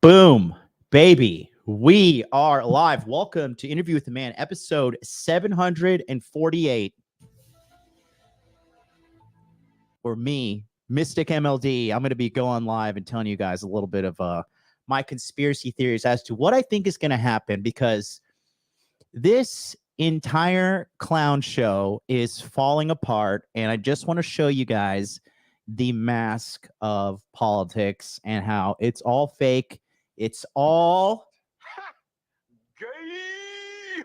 Boom, baby. We are live. Welcome to Interview with the Man, episode 748. For me, Mystic MLD, I'm going to be going live and telling you guys a little bit of my conspiracy theories as to what I think is going to happen, because this entire clown show is falling apart, and I just want to show you guys the mask of politics and how it's all fake. It's all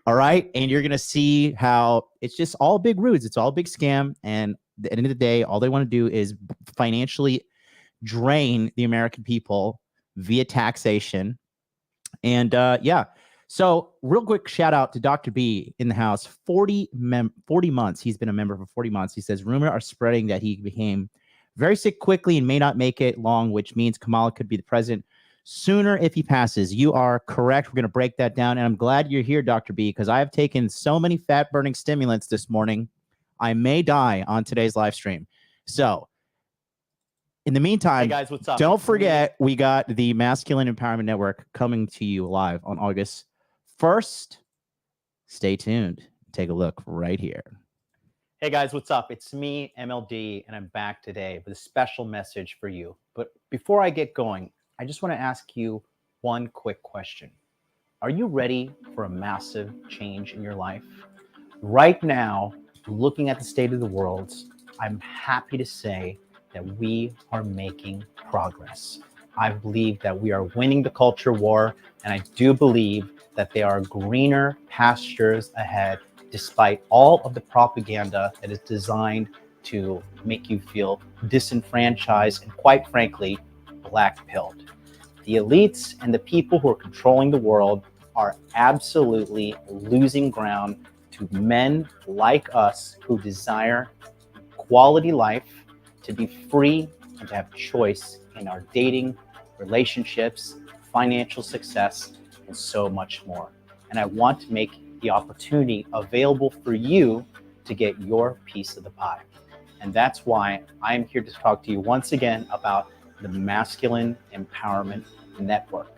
all right. And you're going to see how it's just all big ruse. It's all a big scam. And at the end of the day, all they want to do is financially drain the American people via taxation. And yeah. So real quick shout out to Dr. B in the house. 40 months. He's been a member for 40 months. He says rumors are spreading that he became very sick quickly and may not make it long, which means Kamala could be the president sooner if he passes. You are correct. We're going to break that down. And I'm glad you're here, Dr. B, because I have taken so many fat-burning stimulants this morning, I may die on today's live stream. So in the meantime, hey guys, what's up? Don't forget, we got the Masculine Empowerment Network coming to you live on August 1st. Stay tuned. Take a look right here. Hey guys, what's up? It's me, MLD, and I'm back today with a special message for you. But before I get going, I just want to ask you one quick question. Are you ready for a massive change in your life? Right now, looking at the state of the world, I'm happy to say that we are making progress. I believe that we are winning the culture war, and I do believe that there are greener pastures ahead, despite all of the propaganda that is designed to make you feel disenfranchised and, quite frankly, black-pilled. The elites and the people who are controlling the world are absolutely losing ground to men like us who desire quality life, to be free, and to have choice in our dating, relationships, financial success, and so much more. And I want to make the opportunity available for you to get your piece of the pie. And that's why I'm here to talk to you once again about the Masculine Empowerment Network.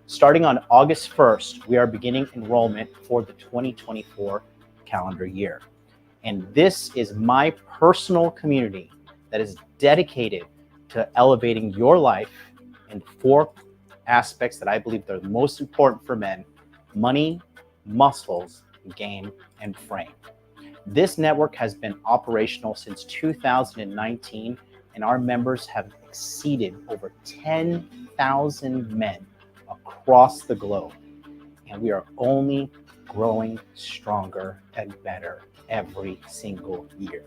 Starting on August 1st, we are beginning enrollment for the 2024 calendar year. And this is my personal community that is dedicated to elevating your life in 4 aspects that I believe are the most important for men: money, muscles, game, and frame. This network has been operational since 2019, and our members have exceeded over 10,000 men across the globe. And we are only growing stronger and better every single year.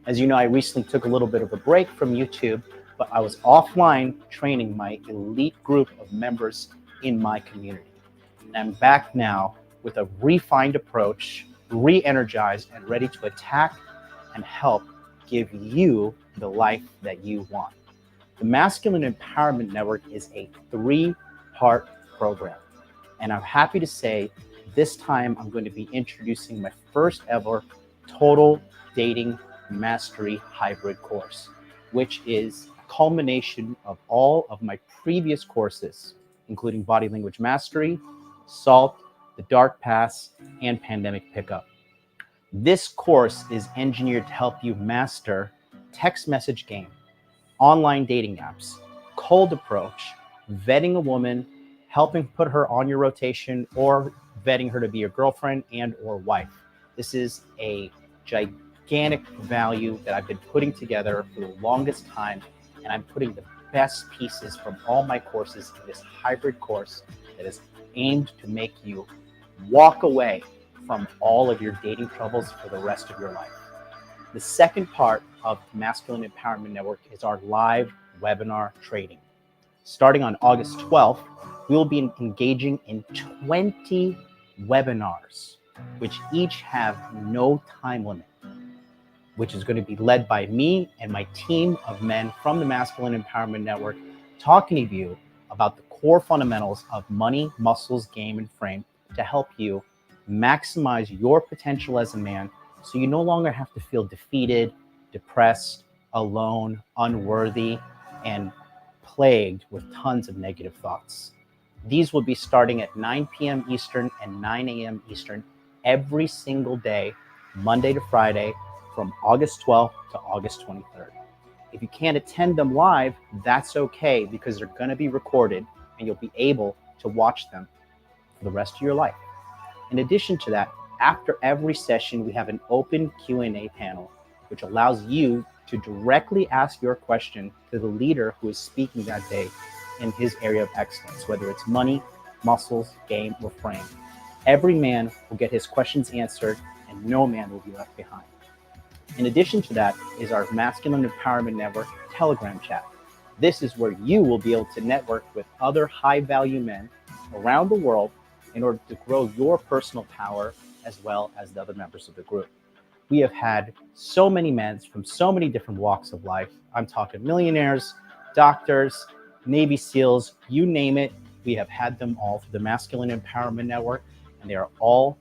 As you know, I recently took a little bit of a break from YouTube, but I was offline training my elite group of members in my community. And I'm back now with a refined approach, re-energized and ready to attack and help give you the life that you want. The Masculine Empowerment Network is a 3-part program. And I'm happy to say this time I'm going to be introducing my first ever total dating mastery hybrid course, which is a culmination of all of my previous courses, including body language mastery, SALT, the dark pass, and pandemic pickup. This course is engineered to help you master text message game, online dating apps, cold approach, vetting a woman, helping put her on your rotation, or vetting her to be your girlfriend and or wife. This is a gigantic value that I've been putting together for the longest time, and I'm putting the best pieces from all my courses in this hybrid course that is aimed to make you walk away from all of your dating troubles for the rest of your life. The second part of the Masculine Empowerment Network is our live webinar training. Starting on August 12th, we will be engaging in 20 webinars, which each have no time limit, which is going to be led by me and my team of men from the Masculine Empowerment Network, talking to you about the core fundamentals of money, muscles, game, and frame to help you maximize your potential as a man, so you no longer have to feel defeated, depressed, alone, unworthy, and plagued with tons of negative thoughts. These will be starting at 9 p.m. Eastern and 9 a.m. Eastern every single day, Monday to Friday, from August 12th to August 23rd. If you can't attend them live, that's okay, because they're going to be recorded and you'll be able to watch them for the rest of your life. In addition to that, after every session, we have an open Q&A panel, which allows you to directly ask your question to the leader who is speaking that day in his area of excellence, whether it's money, muscles, game, or frame. Every man will get his questions answered and no man will be left behind. In addition to that is our Masculine Empowerment Network Telegram chat. This is where you will be able to network with other high-value men around the world in order to grow your personal power as well as the other members of the group. We have had so many men from so many different walks of life. I'm talking millionaires, doctors, Navy SEALs, you name it. We have had them all through the Masculine Empowerment Network, and they are all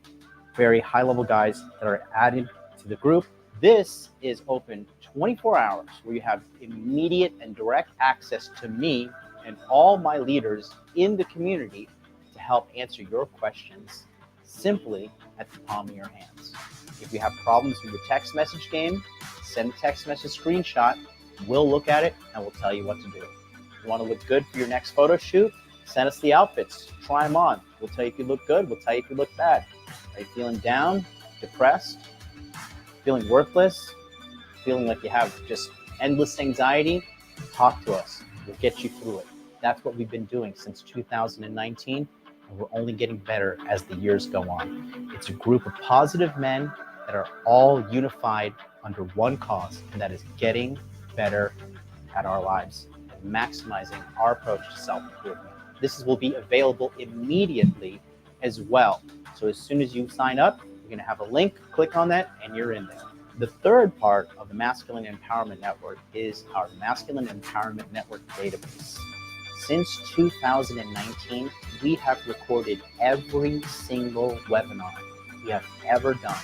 very high-level guys that are added to the group. This is open 24 hours where you have immediate and direct access to me and all my leaders in the community to help answer your questions simply at the palm of your hands. If you have problems with your text message game, send a text message screenshot. We'll look at it and we'll tell you what to do. You want to look good for your next photo shoot? Send us the outfits. Try them on. We'll tell you if you look good. We'll tell you if you look bad. Are you feeling down, depressed, feeling worthless, feeling like you have just endless anxiety? Talk to us. We'll get you through it. That's what we've been doing since 2019, and we're only getting better as the years go on. It's a group of positive men that are all unified under one cause, and that is getting better at our lives and maximizing our approach to self-improvement. This will be available immediately as well. So as soon as you sign up, you're going to have a link, click on that, and you're in there. The third part of the Masculine Empowerment Network is our Masculine Empowerment Network database. Since 2019, we have recorded every single webinar we have ever done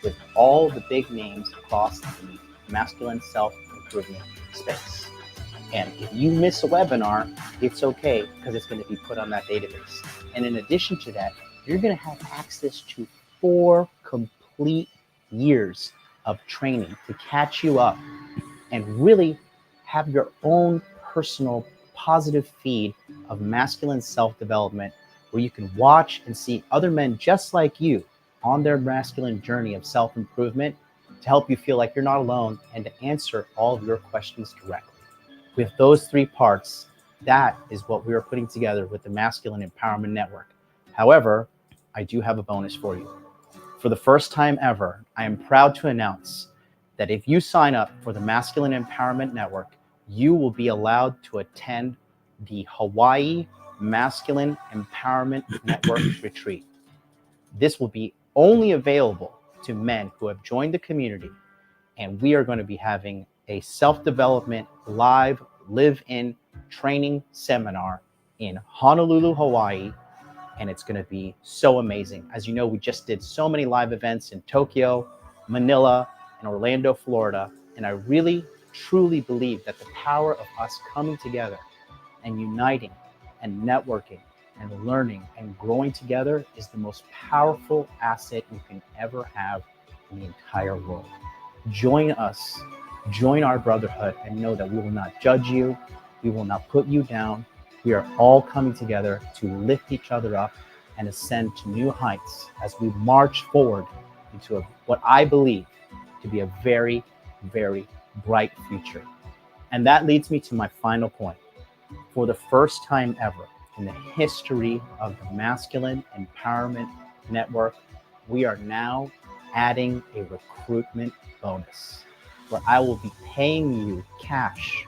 with all the big names across the masculine self-improvement space. And if you miss a webinar, it's okay, because it's going to be put on that database. And in addition to that, you're going to have access to 4 complete years of training to catch you up and really have your own personal positive feed of masculine self-development, where you can watch and see other men just like you on their masculine journey of self-improvement to help you feel like you're not alone and to answer all of your questions directly. With those 3 parts, that is what we are putting together with the Masculine Empowerment Network. However, I do have a bonus for you. For the first time ever, I am proud to announce that if you sign up for the Masculine Empowerment Network, you will be allowed to attend the Hawaii Masculine Empowerment Network retreat. This will be only available to men who have joined the community, and we are going to be having a self-development live live-in training seminar in Honolulu, Hawaii, and it's going to be so amazing. As you know, we just did so many live events in Tokyo, Manila, and Orlando, Florida, and I really, truly believe that the power of us coming together and uniting and networking and learning and growing together is the most powerful asset you can ever have in the entire world. Join us, join our brotherhood, and know that we will not judge you, we will not put you down. We are all coming together to lift each other up and ascend to new heights as we march forward into what I believe to be a very, very bright future. And that leads me to my final point. For the first time ever in the history of the Masculine Empowerment Network, we are now adding a recruitment bonus where I will be paying you cash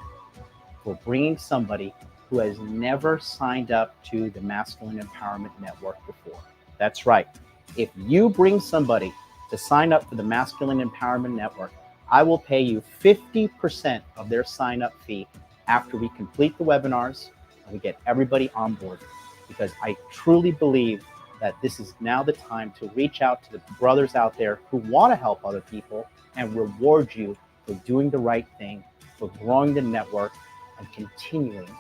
for bringing somebody who has never signed up to the Masculine Empowerment Network before. That's right. If you bring somebody to sign up for the Masculine Empowerment Network, I will pay you 50% of their sign-up fee after we complete the webinars and we get everybody on board, because I truly believe that this is now the time to reach out to the brothers out there who want to help other people and reward you for doing the right thing, for growing the network, and continuing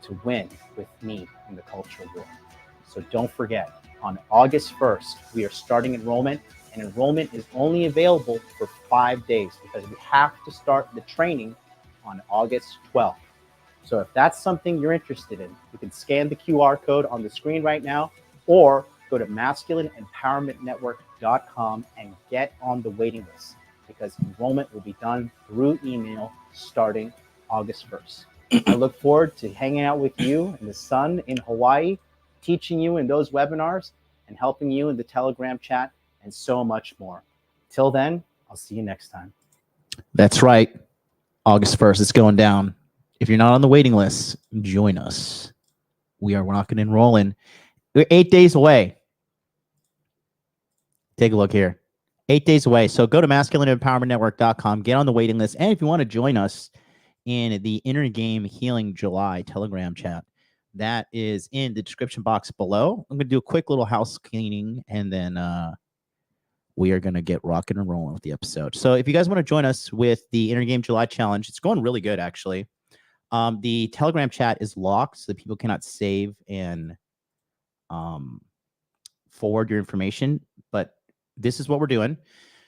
to win with me in the culture war. So don't forget, on August 1st, we are starting enrollment, and enrollment is only available for 5 days because we have to start the training on August 12th. So if that's something you're interested in, you can scan the QR code on the screen right now, or go to masculineempowermentnetwork.com and get on the waiting list, because enrollment will be done through email starting August 1st. I look forward to hanging out with you in the sun in Hawaii, teaching you in those webinars, and helping you in the Telegram chat, and so much more. Till then, I'll see you next time. That's right. August 1st, it's going down. If you're not on the waiting list, join us. We're not going to enroll in. We're 8 days away. Take a look here. 8 days away. So go to masculineempowermentnetwork.com, get on the waiting list. And if you want to join us in the Inner Game Healing July Telegram chat, that is in the description box below. I'm going to do a quick little house cleaning, and then we are going to get rocking and rolling with the episode. So if you guys want to join us with the Inner Game July Challenge, it's going really good, actually. The Telegram chat is locked, so that people cannot save and forward your information. But this is what we're doing.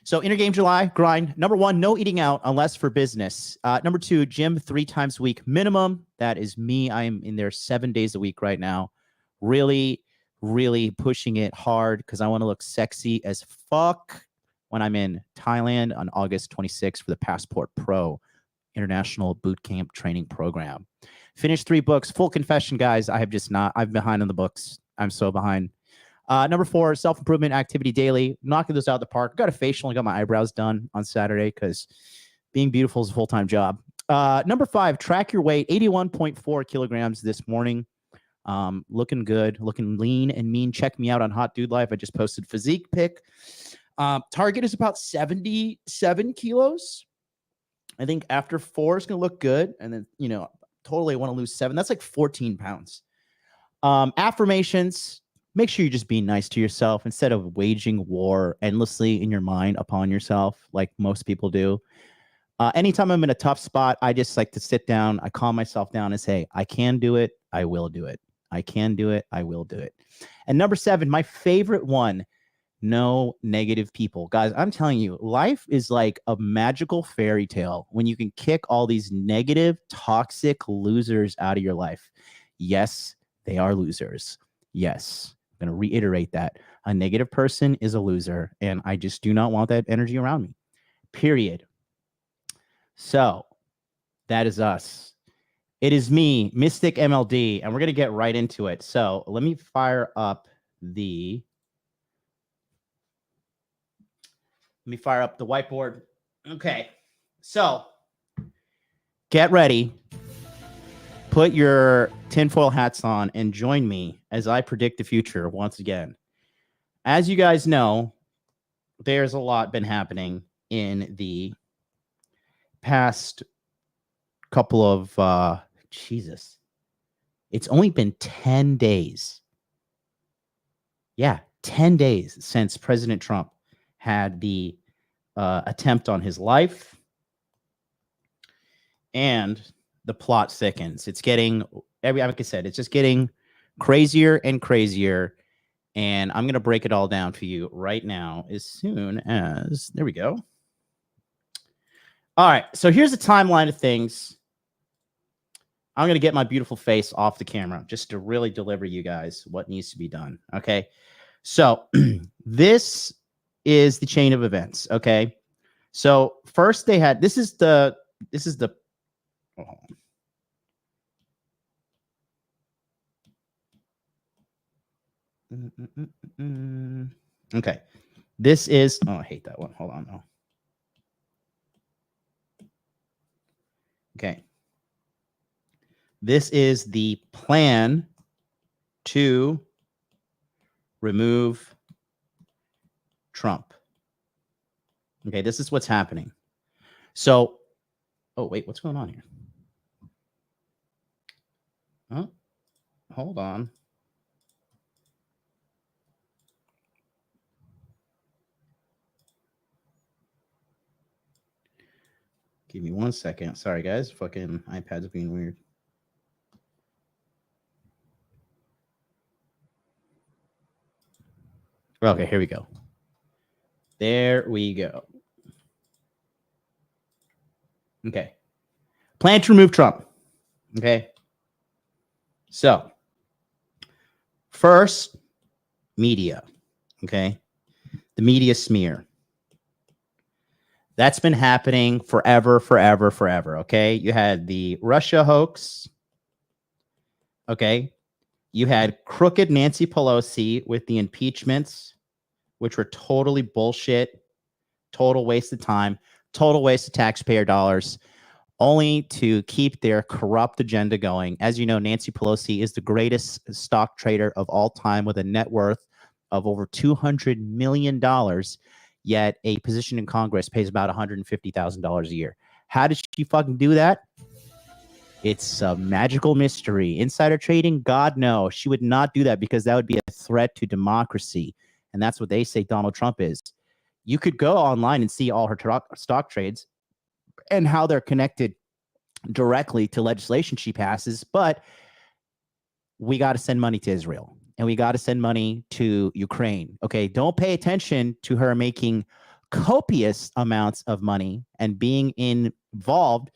So Inner Game July grind. Number 1, no eating out unless for business. Number 2, gym 3 times a week minimum. That is me. I am in there 7 days a week right now. Really, really pushing it hard because I want to look sexy as fuck when I'm in Thailand on August 26th for the Passport Pro International Bootcamp Training Program. Finished 3 books. Full confession, guys. I have just not. I'm behind on the books. I'm so behind. Number 4, self-improvement activity daily. Knocking those out of the park. Got a facial and got my eyebrows done on Saturday because being beautiful is a full-time job. Number 5, track your weight. 81.4 kilograms this morning. Looking good, looking lean and mean. Check me out on Hot Dude Life. I just posted physique pic. Target is about 77 kilos. I think after 4 is going to look good. And then, totally want to lose 7. That's like 14 pounds. Affirmations. Make sure you're just being nice to yourself instead of waging war endlessly in your mind upon yourself like most people do. Anytime I'm in a tough spot, I just like to sit down. I calm myself down and say, I can do it. I will do it. I can do it. I will do it. And number 7, my favorite one, no negative people. Guys, I'm telling you, life is like a magical fairy tale when you can kick all these negative, toxic losers out of your life. Yes, they are losers. Yes. I'm going to reiterate that. A negative person is a loser, and I just do not want that energy around me. Period. So that is us. It is me, Mystic MLD, and we're going to get right into it. So let me fire up the whiteboard. Okay. So get ready. Put your tinfoil hats on and join me as I predict the future once again. As you guys know, there's a lot been happening in the past couple of Jesus. It's only been 10 days. Yeah, 10 days since President Trump had the attempt on his life, and the plot thickens. It's getting, like I said, it's just getting crazier and crazier. And I'm going to break it all down for you right now as soon as, there we go. All right. So here's the timeline of things. I'm going to get my beautiful face off the camera just to really deliver you guys what needs to be done. Okay. So this is the chain of events. Okay. So first they had, this is the, oh, okay. This is, oh, I hate that one. Hold on. Oh. Okay. This is the plan to remove Trump. Okay, this is what's happening. So, oh, wait, what's going on here? Oh, hold on. Give me 1 second. Sorry, guys. Fucking iPad's being weird. Okay, here we go. There we go. Okay. Plan to remove Trump. Okay. So, first, media. Okay. The media smear. That's been happening forever. Okay. You had the Russia hoax. Okay. You had crooked Nancy Pelosi with the impeachments, which were totally bullshit, total waste of time, total waste of taxpayer dollars, only to keep their corrupt agenda going. As you know, Nancy Pelosi is the greatest stock trader of all time with a net worth of over $200 million, yet a position in Congress pays about $150,000 a year. How did she fucking do that? It's a magical mystery. Insider trading? God, no. She would not do that because that would be a threat to democracy. And that's what they say Donald Trump is. You could go online and see all her stock trades and how they're connected directly to legislation she passes. But we got to send money to Israel and we got to send money to Ukraine. Okay. Don't pay attention to her making copious amounts of money and being involved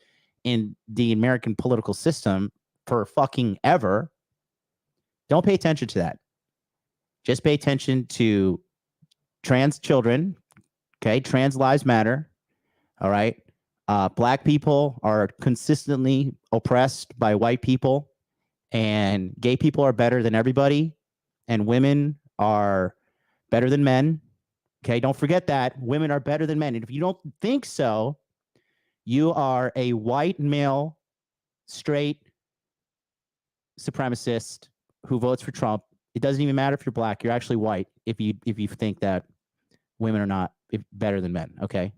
in the American political system for fucking ever. Don't pay attention to that. Just pay attention to trans children. Okay. Trans lives matter. All right. Black people are consistently oppressed by white people, and gay people are better than everybody, and women are better than men. Okay. Don't forget that women are better than men. And if you don't think so, you are a white male, straight supremacist who votes for Trump. It doesn't even matter if you're black. You're actually white if you think that women are not better than men. Okay.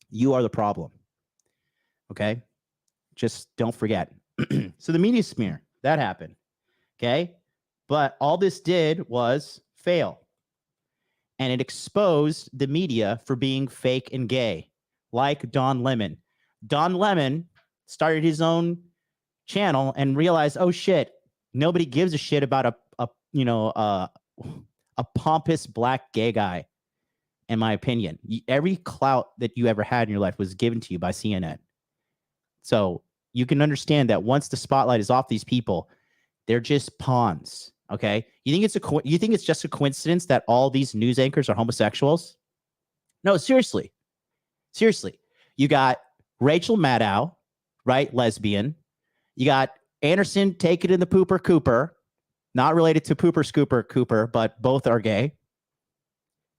You are the problem. Okay. Just don't forget. So the media smear, that happened. Okay. But all this did was fail. And it exposed the media for being fake and gay, like Don Lemon. Don Lemon started his own channel and realized, oh shit, nobody gives a shit about a pompous black gay guy. In my opinion, every clout that you ever had in your life was given to you by CNN. So you can understand that once the spotlight is off these people, they're just pawns. Okay. You think it's just a coincidence that all these news anchors are homosexuals? No, seriously. Seriously. You got Rachel Maddow, right? Lesbian. You got Anderson, Take It in the Pooper Cooper, not related to Pooper Scooper Cooper, but both are gay.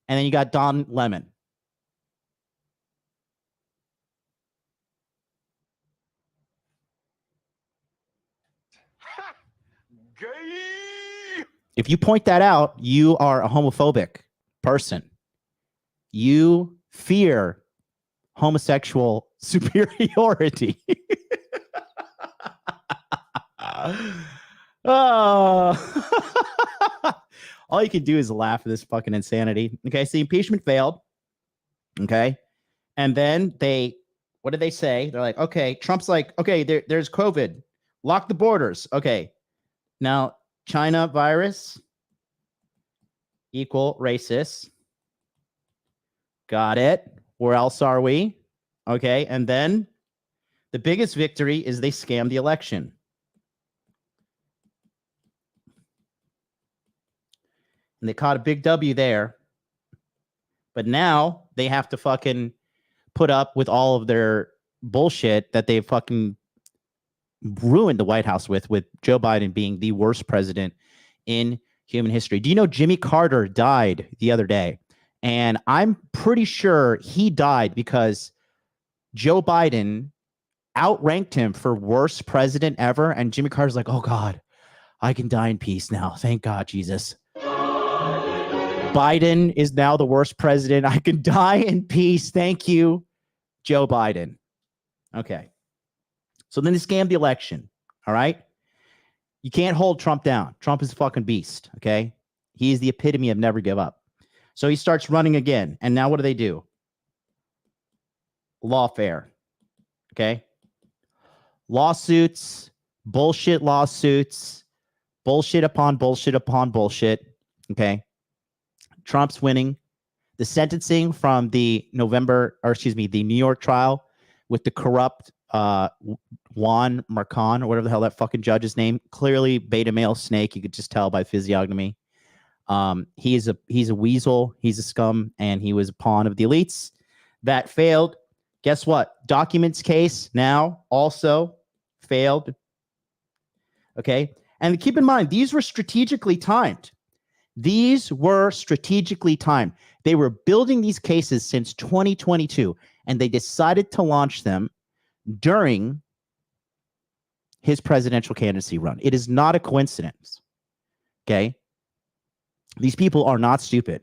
And then you got Don Lemon. Gay! If you point that out, you are a homophobic person. You fear homosexual superiority. Oh. All you can do is laugh at this fucking insanity. Okay, so the impeachment failed. Okay. And then what did they say? They're like, okay, Trump's like, okay, there's COVID. Lock the borders. Okay. Now, China virus equal racist. Got it. Where else are we? Okay. And then the biggest victory is they scammed the election. And they caught a big W there. But now they have to fucking put up with all of their bullshit that they fucking ruined the White House with Joe Biden being the worst president in human history. Do you know Jimmy Carter died the other day? And I'm pretty sure he died because Joe Biden outranked him for worst president ever. And Jimmy Carter's like, oh God, I can die in peace now. Thank God, Jesus. Biden is now the worst president. I can die in peace. Thank you, Joe Biden. Okay. So then they scammed the election. All right. You can't hold Trump down. Trump is a fucking beast. Okay. He is the epitome of never give up. So he starts running again. And now what do? Lawfare. Okay. Lawsuits, bullshit lawsuits, bullshit upon bullshit upon bullshit. Okay. Trump's winning. The sentencing from the the New York trial with the corrupt Juan Marcon, or whatever the hell that fucking judge's name, clearly beta male snake. You could just tell by physiognomy. He's a weasel. He's a scum, and he was a pawn of the elites. That failed. Guess what? Documents case now also failed. Okay, and keep in mind, these were strategically timed. These were strategically timed. They were building these cases since 2022, and they decided to launch them during his presidential candidacy run. It is not a coincidence. Okay? These people are not stupid.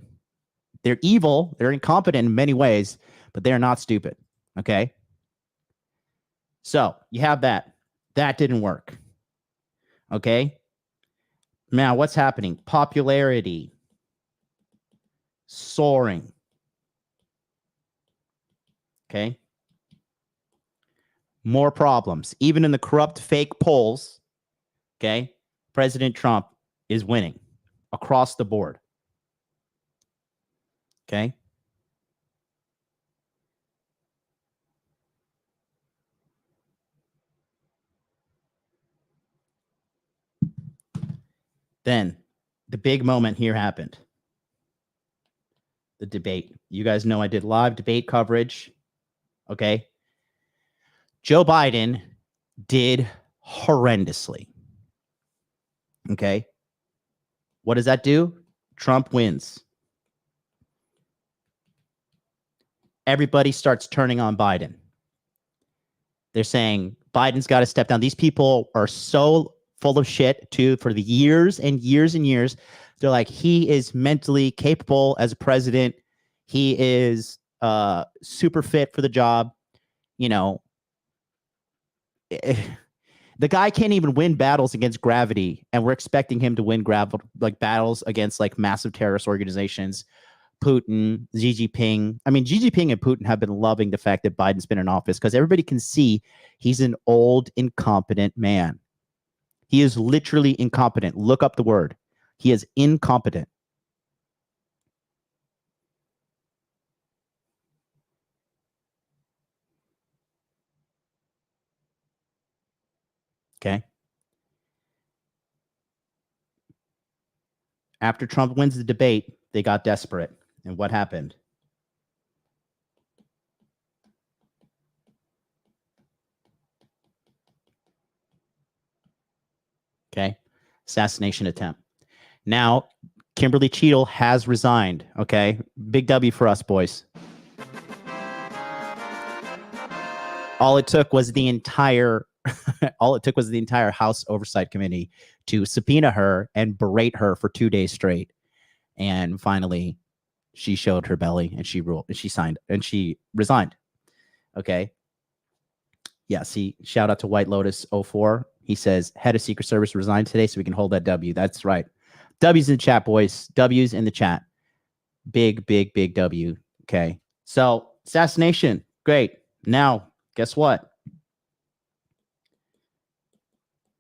They're evil. They're incompetent in many ways, but they're not stupid. Okay? So you have that. That didn't work. Okay? Now, what's happening? Popularity soaring. Okay? More problems. Even in the corrupt fake polls, okay, President Trump is winning across the board. Okay? Then the big moment here happened. The debate. You guys know I did live debate coverage. Okay? Joe Biden did horrendously. Okay? What does that do? Trump wins. Everybody starts turning on Biden. They're saying Biden's got to step down. These people are so full of shit, too, for the years and years and years. They're like, he is mentally capable as a president. He is super fit for the job. You know, the guy can't even win battles against gravity, and we're expecting him to win battles against like massive terrorist organizations. Putin, Xi Jinping. I mean, Xi Jinping and Putin have been loving the fact that Biden's been in office because everybody can see he's an old, incompetent man. He is literally incompetent. Look up the word. He is incompetent. Okay. After Trump wins the debate, they got desperate. And what happened? Okay. Assassination attempt. Now, Kimberly Cheadle has resigned. Okay. Big W for us, boys. All it took was the entire House Oversight Committee to subpoena her and berate her for 2 days straight. And finally, she showed her belly and she ruled and she signed and she resigned. Okay. Yeah. See, shout out to White Lotus 04. He says, head of Secret Service resigned today so we can hold that W. That's right. W's in the chat, boys. W's in the chat. Big, big, big W. Okay. So assassination. Great. Now, guess what?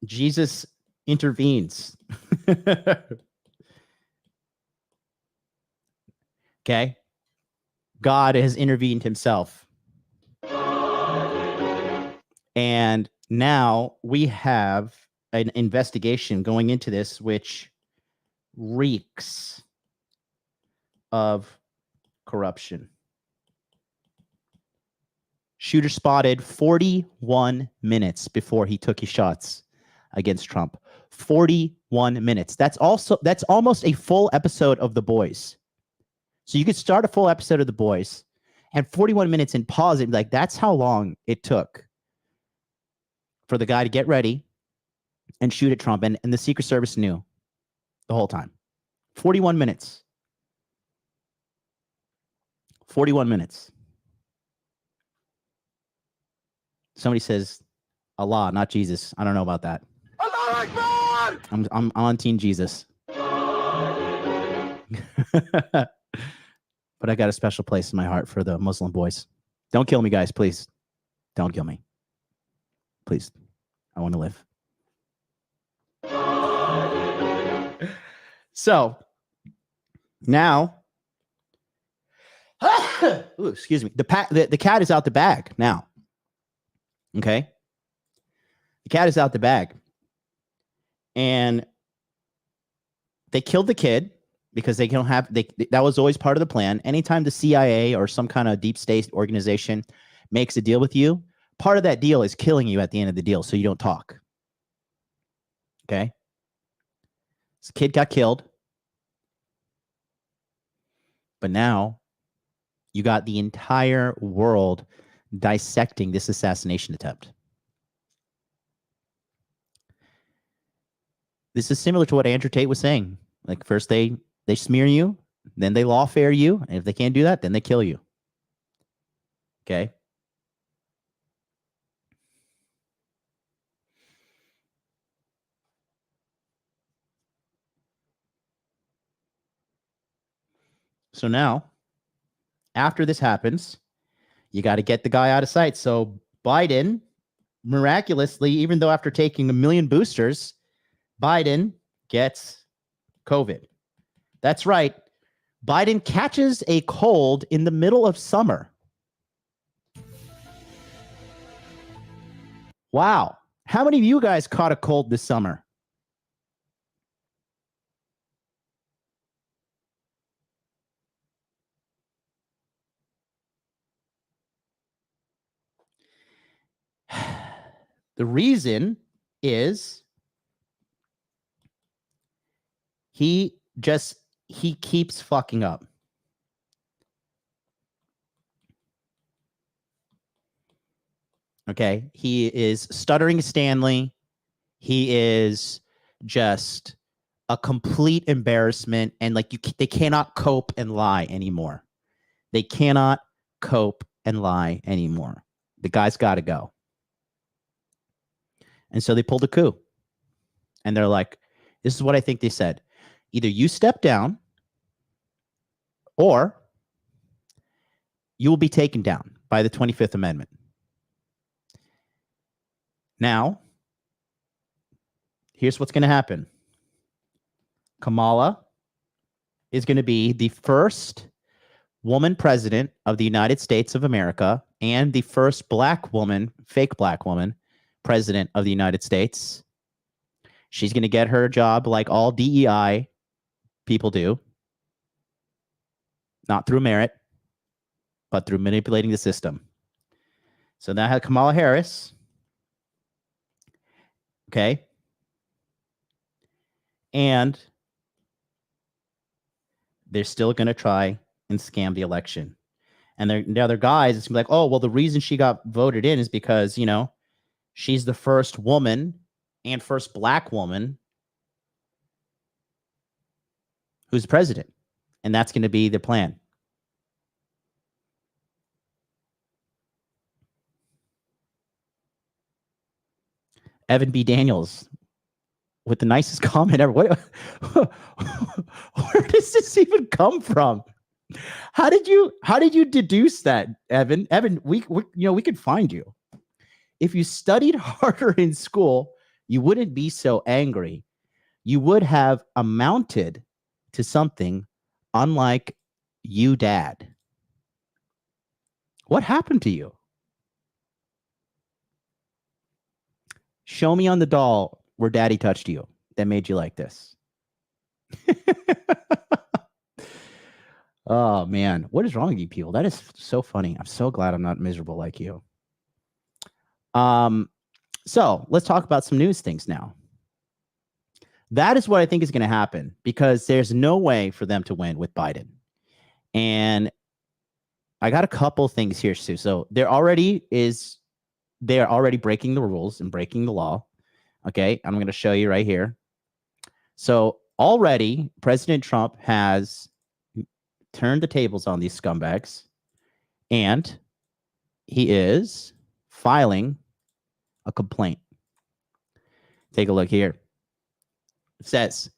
Jesus intervenes. Okay. God has intervened himself. And now we have an investigation going into this, which reeks of corruption. Shooter spotted 41 minutes before he took his shots against Trump. 41 minutes. That's almost a full episode of The Boys. So you could start a full episode of The Boys and 41 minutes and pause it. Like, that's how long it took for the guy to get ready and shoot at Trump. And the Secret Service knew the whole time. 41 minutes. 41 minutes. Somebody says Allah, not Jesus. I don't know about that. Allah Akbar! I'm on Team Jesus. But I got a special place in my heart for the Muslim boys. Don't kill me, guys, please. Don't kill me. Please. I want to live. So now Ooh, excuse me. The cat is out the bag now. Okay. The cat is out the bag. And they killed the kid because they don't have, that was always part of the plan. Anytime the CIA or some kind of deep state organization makes a deal with you, part of that deal is killing you at the end of the deal so you don't talk. Okay. This kid got killed. But now you got the entire world dissecting this assassination attempt. This is similar to what Andrew Tate was saying. Like first they smear you, then they lawfare you, and if they can't do that, then they kill you. Okay. So now, after this happens, you got to get the guy out of sight. So Biden, miraculously, even though after taking 1 million boosters, Biden gets COVID. That's right. Biden catches a cold in the middle of summer. Wow. How many of you guys caught a cold this summer? The reason is he keeps fucking up. Okay. He is stuttering Stanley. He is just a complete embarrassment. And like they cannot cope and lie anymore. They cannot cope and lie anymore. The guy's got to go. And so they pulled a coup. And they're like, this is what I think they said. Either you step down or you will be taken down by the 25th Amendment. Now, here's what's going to happen. Kamala is going to be the first woman president of the United States of America and the first black woman, fake black woman, president of the United States. She's going to get her job like all DEI people do. Not through merit, but through manipulating the system. So now I have Kamala Harris. Okay. And they're still going to try and scam the election. And the other guys, it's going to be like, oh, well, the reason she got voted in is because, you know, she's the first woman and first black woman who's president. And that's going to be the plan. Evan B. Daniels with the nicest comment ever. Where does this even come from? How did you deduce that, Evan? Evan, we could find you. If you studied harder in school, you wouldn't be so angry. You would have amounted to something unlike you, Dad. What happened to you? Show me on the doll where Daddy touched you that made you like this. Oh, man. What is wrong with you people? That is so funny. I'm so glad I'm not miserable like you. So let's talk about some news things now. That is what I think is going to happen because there's no way for them to win with Biden. And I got a couple things here, Sue. So they're already breaking the rules and breaking the law. Okay, I'm going to show you right here. So already President Trump has turned the tables on these scumbags, and he is filing a complaint. Take a look here. It says,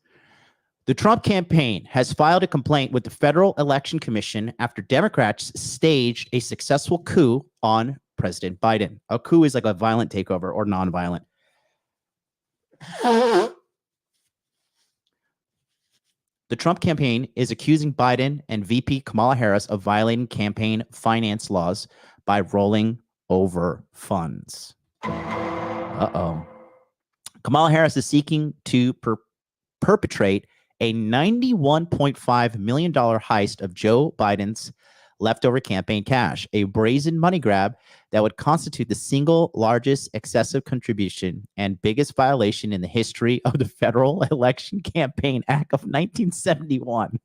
the Trump campaign has filed a complaint with the Federal Election Commission after Democrats staged a successful coup on President Biden. A coup is like a violent takeover or nonviolent. The Trump campaign is accusing Biden and VP Kamala Harris of violating campaign finance laws by rolling over funds. Uh-oh. Kamala Harris is seeking to perpetrate a $91.5 million heist of Joe Biden's leftover campaign cash, a brazen money grab that would constitute the single largest excessive contribution and biggest violation in the history of the Federal Election Campaign Act of 1971.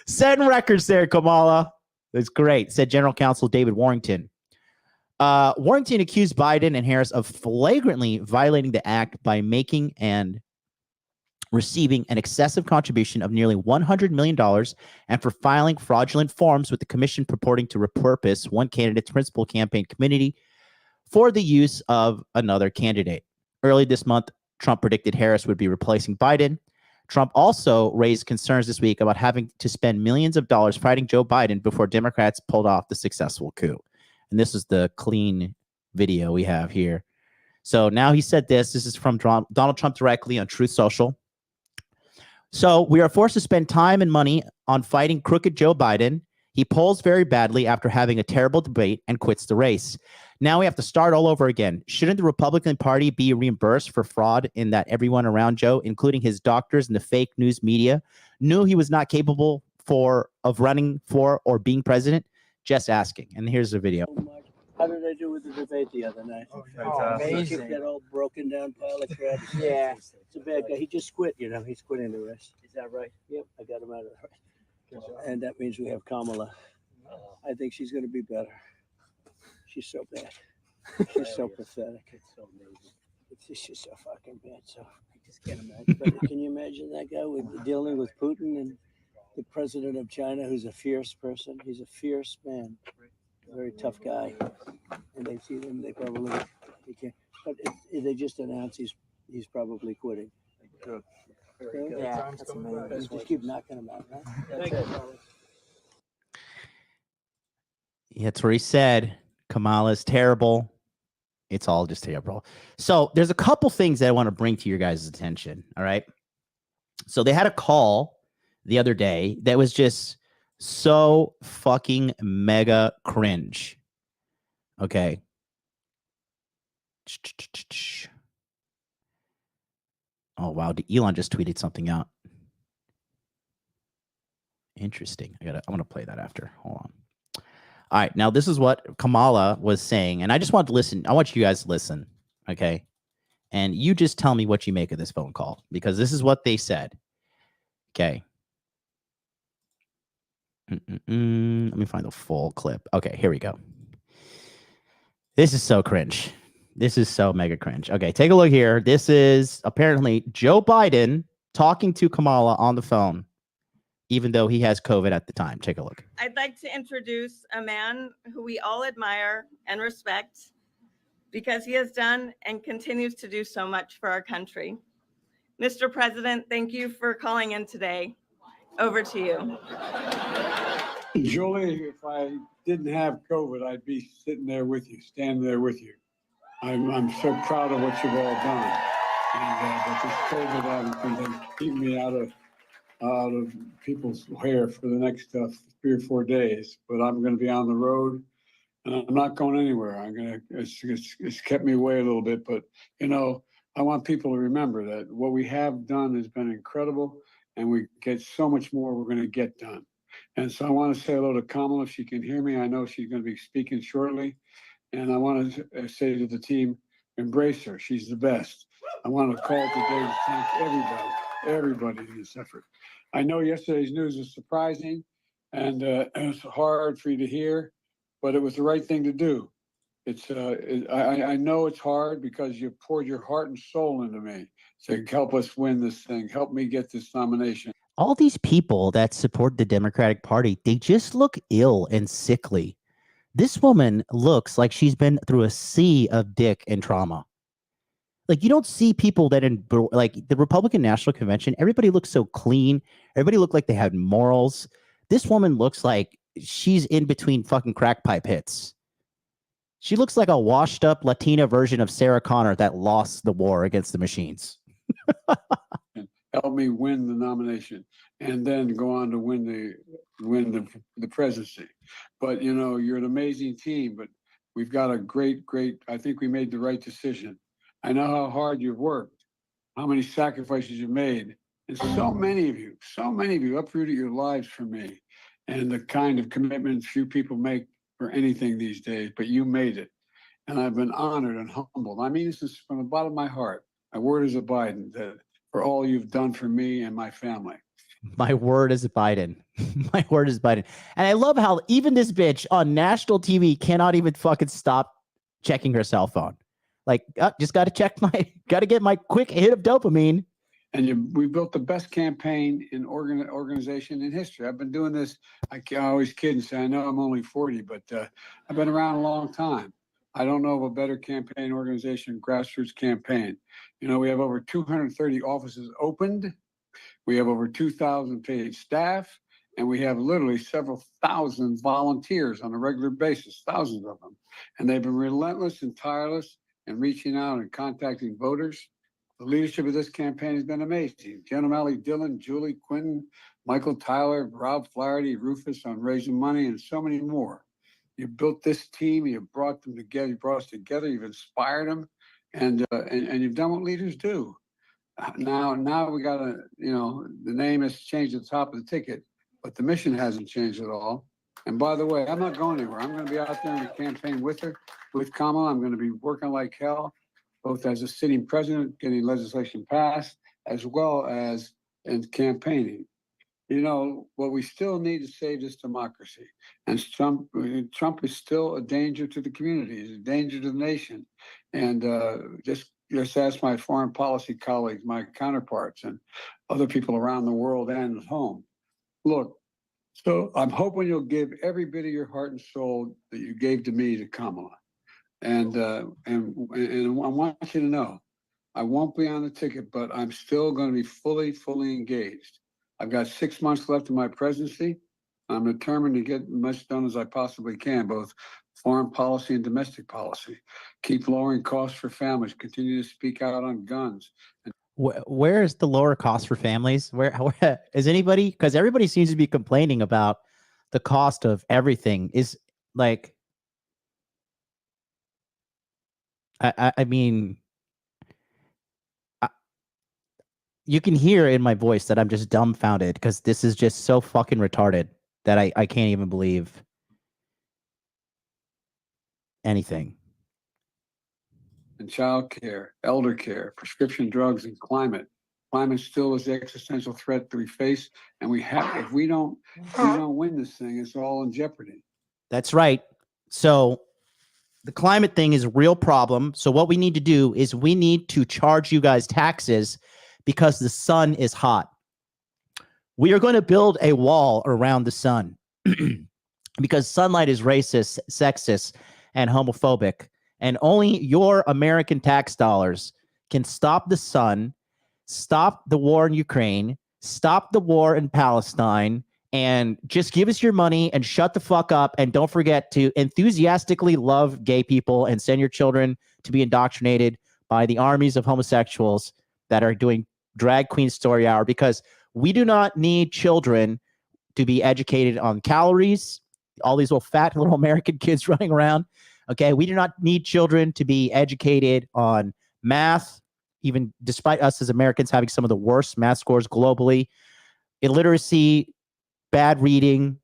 Setting records there, Kamala. That's great, said General Counsel David Warrington. Warrington accused Biden and Harris of flagrantly violating the act by making and receiving an excessive contribution of nearly $100 million and for filing fraudulent forms with the commission purporting to repurpose one candidate's principal campaign committee for the use of another candidate. Early this month, Trump predicted Harris would be replacing Biden. Trump also raised concerns this week about having to spend millions of dollars fighting Joe Biden before Democrats pulled off the successful coup. And this is the clean video we have here. So now he said this. This is from Donald Trump directly on Truth Social. So we are forced to spend time and money on fighting crooked Joe Biden. He polls very badly after having a terrible debate and quits the race. Now we have to start all over again. Shouldn't the Republican Party be reimbursed for fraud in that everyone around Joe, including his doctors and the fake news media, knew he was not capable of running for or being president? Just asking. And here's the video. How did I do with the debate the other night? Amazing. That old broken down pile of crap. Yeah. It's a bad guy. He just quit, you know. He's quitting the race. Is that right? Yep, I got him out of the race. And that means we have Kamala. I think she's going to be better. She's so bad. She's so pathetic. It's so amazing. It's just so fucking bad. So I just can't imagine. But can you imagine that guy dealing with Putin and the president of China, who's a fierce person? He's a fierce man. Very tough guy, and they see him. They probably he can't. But if they just announce he's probably quitting. Good. Very good. Yeah, that's amazing. Just keep knocking him out. Huh? Thank you. That's where he said Kamala's terrible. It's all just terrible. So there's a couple things that I want to bring to your guys' attention. All right. So they had a call the other day that was just so fucking mega cringe. Okay. Oh, wow. Elon just tweeted something out. Interesting. I'm going to play that after. Hold on. All right. Now, this is what Kamala was saying. And I just want to listen. I want you guys to listen. Okay. And you just tell me what you make of this phone call, because this is what they said. Okay. Let me find the full clip. Okay, here we go. This is so cringe. This is so mega cringe. Okay, take a look here. This is apparently Joe Biden talking to Kamala on the phone, even though he has COVID at the time. Take a look. I'd like to introduce a man who we all admire and respect because he has done and continues to do so much for our country. Mr. President, thank you for calling in today. Over to you. Julie, if I didn't have COVID, I'd be sitting there with you, standing there with you. I'm so proud of what you've all done. And but this COVID has keep me out of people's hair for the next 3 or 4 days. But I'm going to be on the road, and I'm not going anywhere. It's kept me away a little bit, but you know, I want people to remember that what we have done has been incredible. And we get so much more we're going to get done. And so I want to say hello to Kamala. If she can hear me, I know she's going to be speaking shortly. And I want to say to the team, embrace her. She's the best. I want to call today to thank everybody in this effort. I know yesterday's news was surprising and it's hard for you to hear, but it was the right thing to do. I know it's hard because you poured your heart and soul into me. So help us win this thing. Help me get this nomination. All these people that support the Democratic Party, they just look ill and sickly. This woman looks like she's been through a sea of dick and trauma. Like, you don't see people that in like the Republican National Convention, everybody looks so clean. Everybody looked like they had morals. This woman looks like she's in between fucking crack pipe hits. She looks like a washed up Latina version of Sarah Connor that lost the war against the machines. helped me win the nomination, and then go on to win the presidency. But you know, you're an amazing team. But we've got a great. I think we made the right decision. I know how hard you've worked, how many sacrifices you've made, and so many of you uprooted your lives for me, and the kind of commitments few people make for anything these days. But you made it, and I've been honored and humbled. I mean, this is from the bottom of my heart. My word is a Biden for all you've done for me and my family. My word is Biden. My word is Biden. And I love how even this bitch on national TV cannot even fucking stop checking her cell phone. Like, just got to get my quick hit of dopamine. And we built the best campaign in organization in history. I've been doing this. I always kid and say, I know I'm only 40, but I've been around a long time. I don't know of a better campaign organization, grassroots campaign. You know, we have over 230 offices opened. We have over 2,000 paid staff, and we have literally several thousand volunteers on a regular basis, thousands of them. And they've been relentless and tireless in reaching out and contacting voters. The leadership of this campaign has been amazing. Jen O'Malley, Dillon, Julie, Quinton, Michael Tyler, Rob Flaherty, Rufus on raising money, and so many more. You built this team, you brought them together, you brought us together, you've inspired them, and you've done what leaders do. Now we got to, you know, the name has changed at the top of the ticket, but the mission hasn't changed at all. And by the way, I'm not going anywhere. I'm going to be out there in the campaign with her, with Kamala. I'm going to be working like hell, both as a sitting president, getting legislation passed, as well as in campaigning. You know, what we still need to save this democracy. And Trump is still a danger to the community, he's a danger to the nation. And just ask my foreign policy colleagues, my counterparts, and other people around the world and at home. Look, so I'm hoping you'll give every bit of your heart and soul that you gave to me to Kamala. And I want you to know, I won't be on the ticket, but I'm still going to be fully engaged. I've got 6 months left in my presidency. I'm determined to get as much done as I possibly can, both foreign policy and domestic policy. Keep lowering costs for families, continue to speak out on guns. Where is the lower cost for families? Where is anybody? Because everybody seems to be complaining about the cost of everything. Is like, I mean, you can hear in my voice that I'm just dumbfounded because this is just so fucking retarded that I can't even believe anything. And child care, elder care, prescription drugs, and climate. Climate still is the existential threat that we face, and we have. If we don't win this thing, it's all in jeopardy. That's right. So the climate thing is a real problem. So what we need to do is we need to charge you guys taxes because the sun is hot. We are going to build a wall around the sun because sunlight is racist, sexist, and homophobic. And only your American tax dollars can stop the sun, stop the war in Ukraine, stop the war in Palestine, and just give us your money and shut the fuck up. And don't forget to enthusiastically love gay people and send your children to be indoctrinated by the armies of homosexuals that are doing drag queen story hour, because we do not need children to be educated on calories, all these little fat little American kids running around. Okay, we do not need children to be educated on math, even despite us as Americans having some of the worst math scores globally. Illiteracy, bad reading,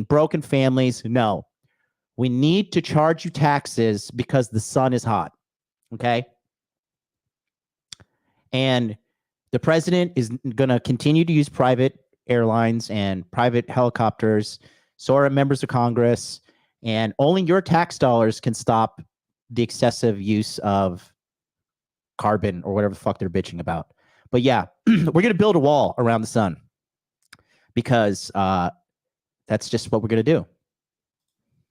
broken families. No, we need to charge you taxes because the sun is hot. Okay. And the president is going to continue to use private airlines and private helicopters. So are members of Congress. And only your tax dollars can stop the excessive use of carbon or whatever the fuck they're bitching about. But yeah, we're going to build a wall around the sun because that's just what we're going to do.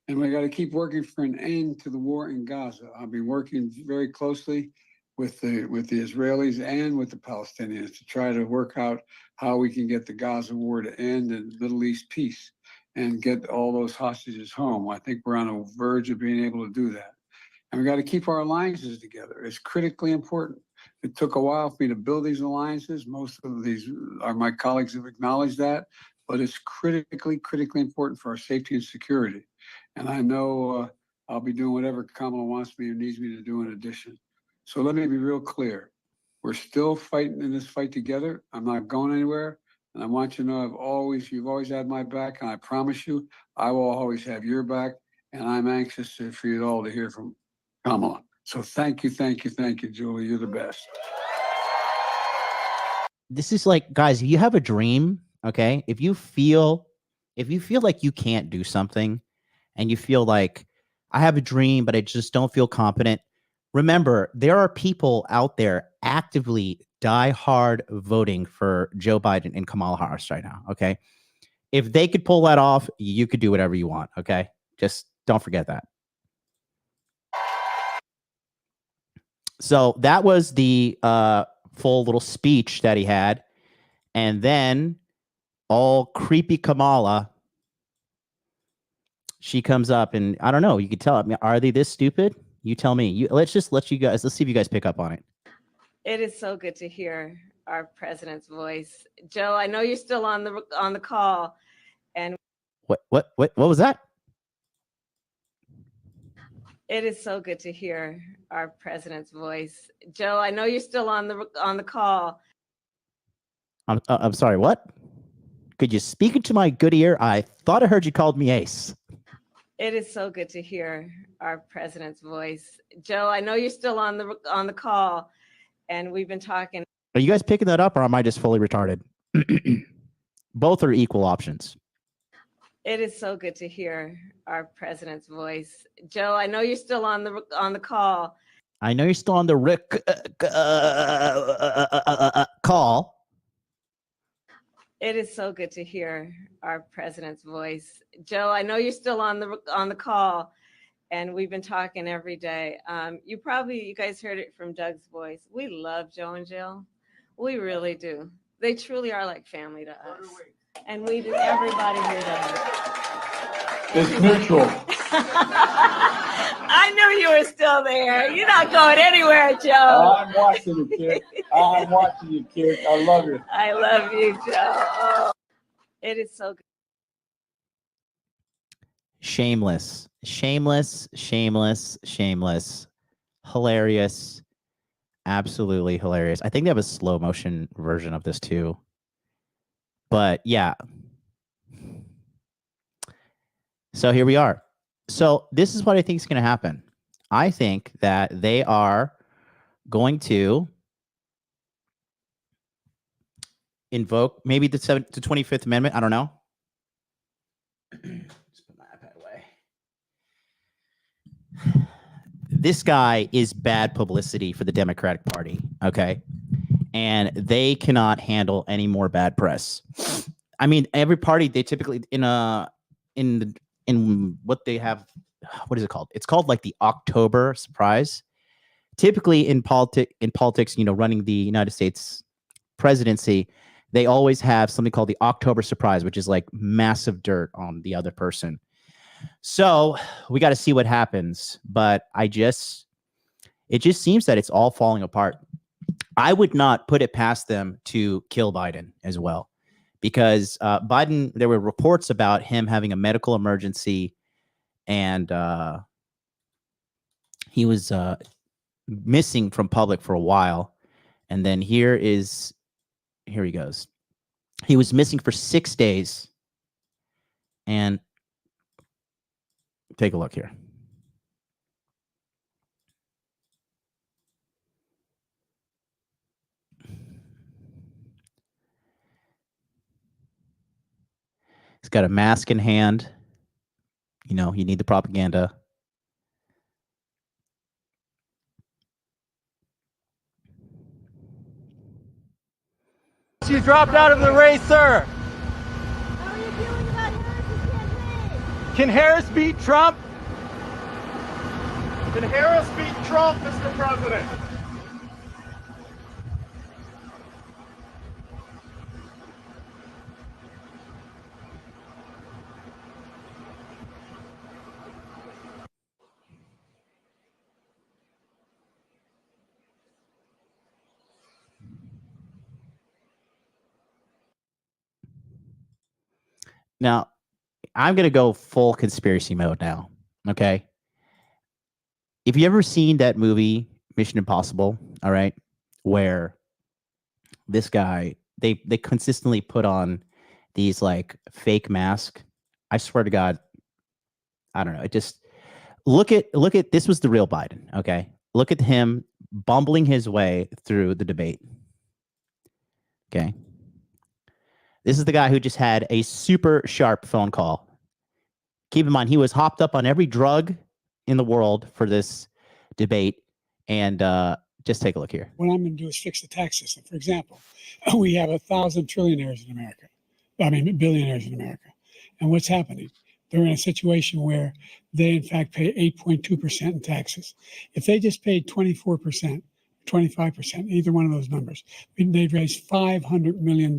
And we got to keep working for an end to the war in Gaza. I'll be working very closely with the Israelis and with the Palestinians to try to work out how we can get the Gaza war to end and Middle East peace and get all those hostages home. I think we're on a verge of being able to do that. And we got to keep our alliances together. It's critically important. It took a while for me to build these alliances. Most of these are my colleagues have acknowledged that, but it's critically important for our safety and security. And I know I'll be doing whatever Kamala wants me or needs me to do in addition. So let me be real clear. We're still fighting in this fight together. I'm not going anywhere. And I want you to know you've always had my back, and I promise you, I will always have your back. And I'm anxious for you all to hear from Kamala. So thank you, Julie. You're the best. This is like, guys, if you have a dream, okay, if you feel like you can't do something and you feel like I have a dream, but I just don't feel competent, remember, there are people out there actively die-hard voting for Joe Biden and Kamala Harris right now, okay? If they could pull that off, you could do whatever you want, okay? Just don't forget that. So that was the full little speech that he had. And then all creepy Kamala, she comes up and I don't know, you could tell. I mean, are they this stupid? You tell me. Let's see if you guys pick up on it. It is so good to hear our president's voice. Joe, I know you're still on the call. And What was that? it is so good to hear our president's voice. Joe, I know you're still on the call. I'm sorry, what? Could you speak into my good ear? I thought I heard you called me Ace. It is so good to hear our president's voice. Joe, I know you're still on the call, and we've been talking. Are you guys picking that up, or am I just fully retarded? Both are equal options. It is so good to hear our president's voice. Joe, I know you're still on the call. I know you're still on the call. It is so good to hear our president's voice. Joe, I know you're still on the call, and we've been talking every day. You guys heard it from Doug's voice. We love Joe and Jill. We really do. They truly are like family to us. And we do, everybody here does. It's mutual. I knew you were still there. You're not going anywhere, Joe. I'm watching you, kid. I'm watching you, kid. I love you. I love you, Joe. Oh, it is so good. Shameless. Hilarious. Absolutely hilarious. I think they have a slow motion version of this too. But yeah. So here we are. So this is what I think is going to happen. I think that they are going to invoke maybe the 25th Amendment. I don't know. Just put my iPad away. This guy is bad publicity for the Democratic Party. Okay. And they cannot handle any more bad press. I mean, every party, they typically in what they have, what is it called? It's called like the October surprise. Typically in politics, you know, running the United States presidency, they always have something called the October surprise, which is like massive dirt on the other person. So we got to see what happens. But it just seems that it's all falling apart. I would not put it past them to kill Biden as well, because Biden, there were reports about him having a medical emergency, and he was missing from public for a while. And then here he goes. He was missing for 6 days. And take a look here. He's got a mask in hand. You know, you need the propaganda. You dropped out of the race, sir. How are you feeling about Harris's campaign? Can Harris beat Trump? Can Harris beat Trump, Mr. President? Now, I'm going to go full conspiracy mode now. Okay. If you ever seen that movie, Mission Impossible, all right, where this guy, they consistently put on these like fake masks. I swear to God, I don't know. It just look at this was the real Biden. Okay. Look at him bumbling his way through the debate. Okay. This is the guy who just had a super sharp phone call. Keep in mind, he was hopped up on every drug in the world for this debate. And just take a look here. What I'm going to do is fix the tax system. For example, we have 1,000 trillionaires in America. I mean, billionaires in America. And what's happening? They're in a situation where they, in fact, pay 8.2% in taxes. If they just paid 24%, 25%, either one of those numbers, they'd raise $500 million,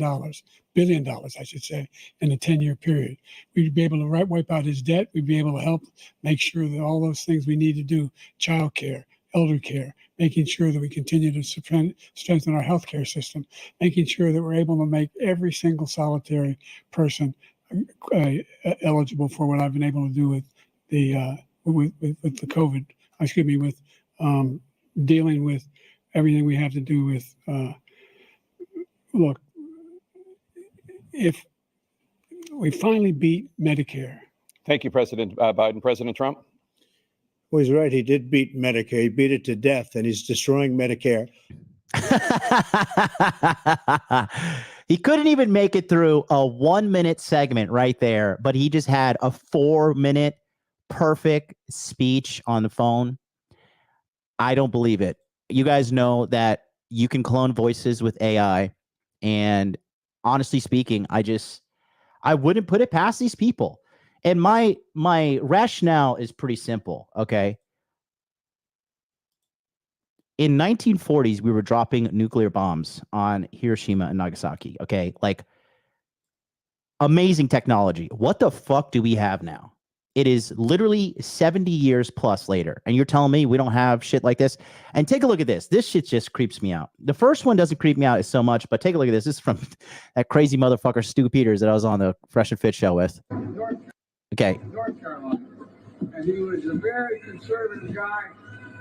billion dollars, I should say, in a 10-year period. We'd be able to wipe out his debt. We'd be able to help make sure that all those things we need to do, child care, elder care, making sure that we continue to strengthen our healthcare system, making sure that we're able to make every single solitary person eligible for what I've been able to do with the with the COVID. Excuse me, with dealing with everything we have to do with. Look, if we finally beat Medicare. Thank you, President Biden. President Trump? Well, he's right. He did beat Medicare. He beat it to death, and he's destroying Medicare. He couldn't even make it through a 1-minute segment right there, but he just had a 4-minute perfect speech on the phone. I don't believe it. You guys know that you can clone voices with AI. And honestly speaking, I wouldn't put it past these people. And my rationale is pretty simple. Okay. In 1940s, we were dropping nuclear bombs on Hiroshima and Nagasaki. Okay. Like amazing technology. What the fuck do we have now? It is literally 70 years plus later. And you're telling me we don't have shit like this? And take a look at this. This shit just creeps me out. The first one doesn't creep me out so much, but take a look at this. This is from that crazy motherfucker Stu Peters that I was on the Fresh and Fit show with. Okay. North Carolina. And he was a very conservative guy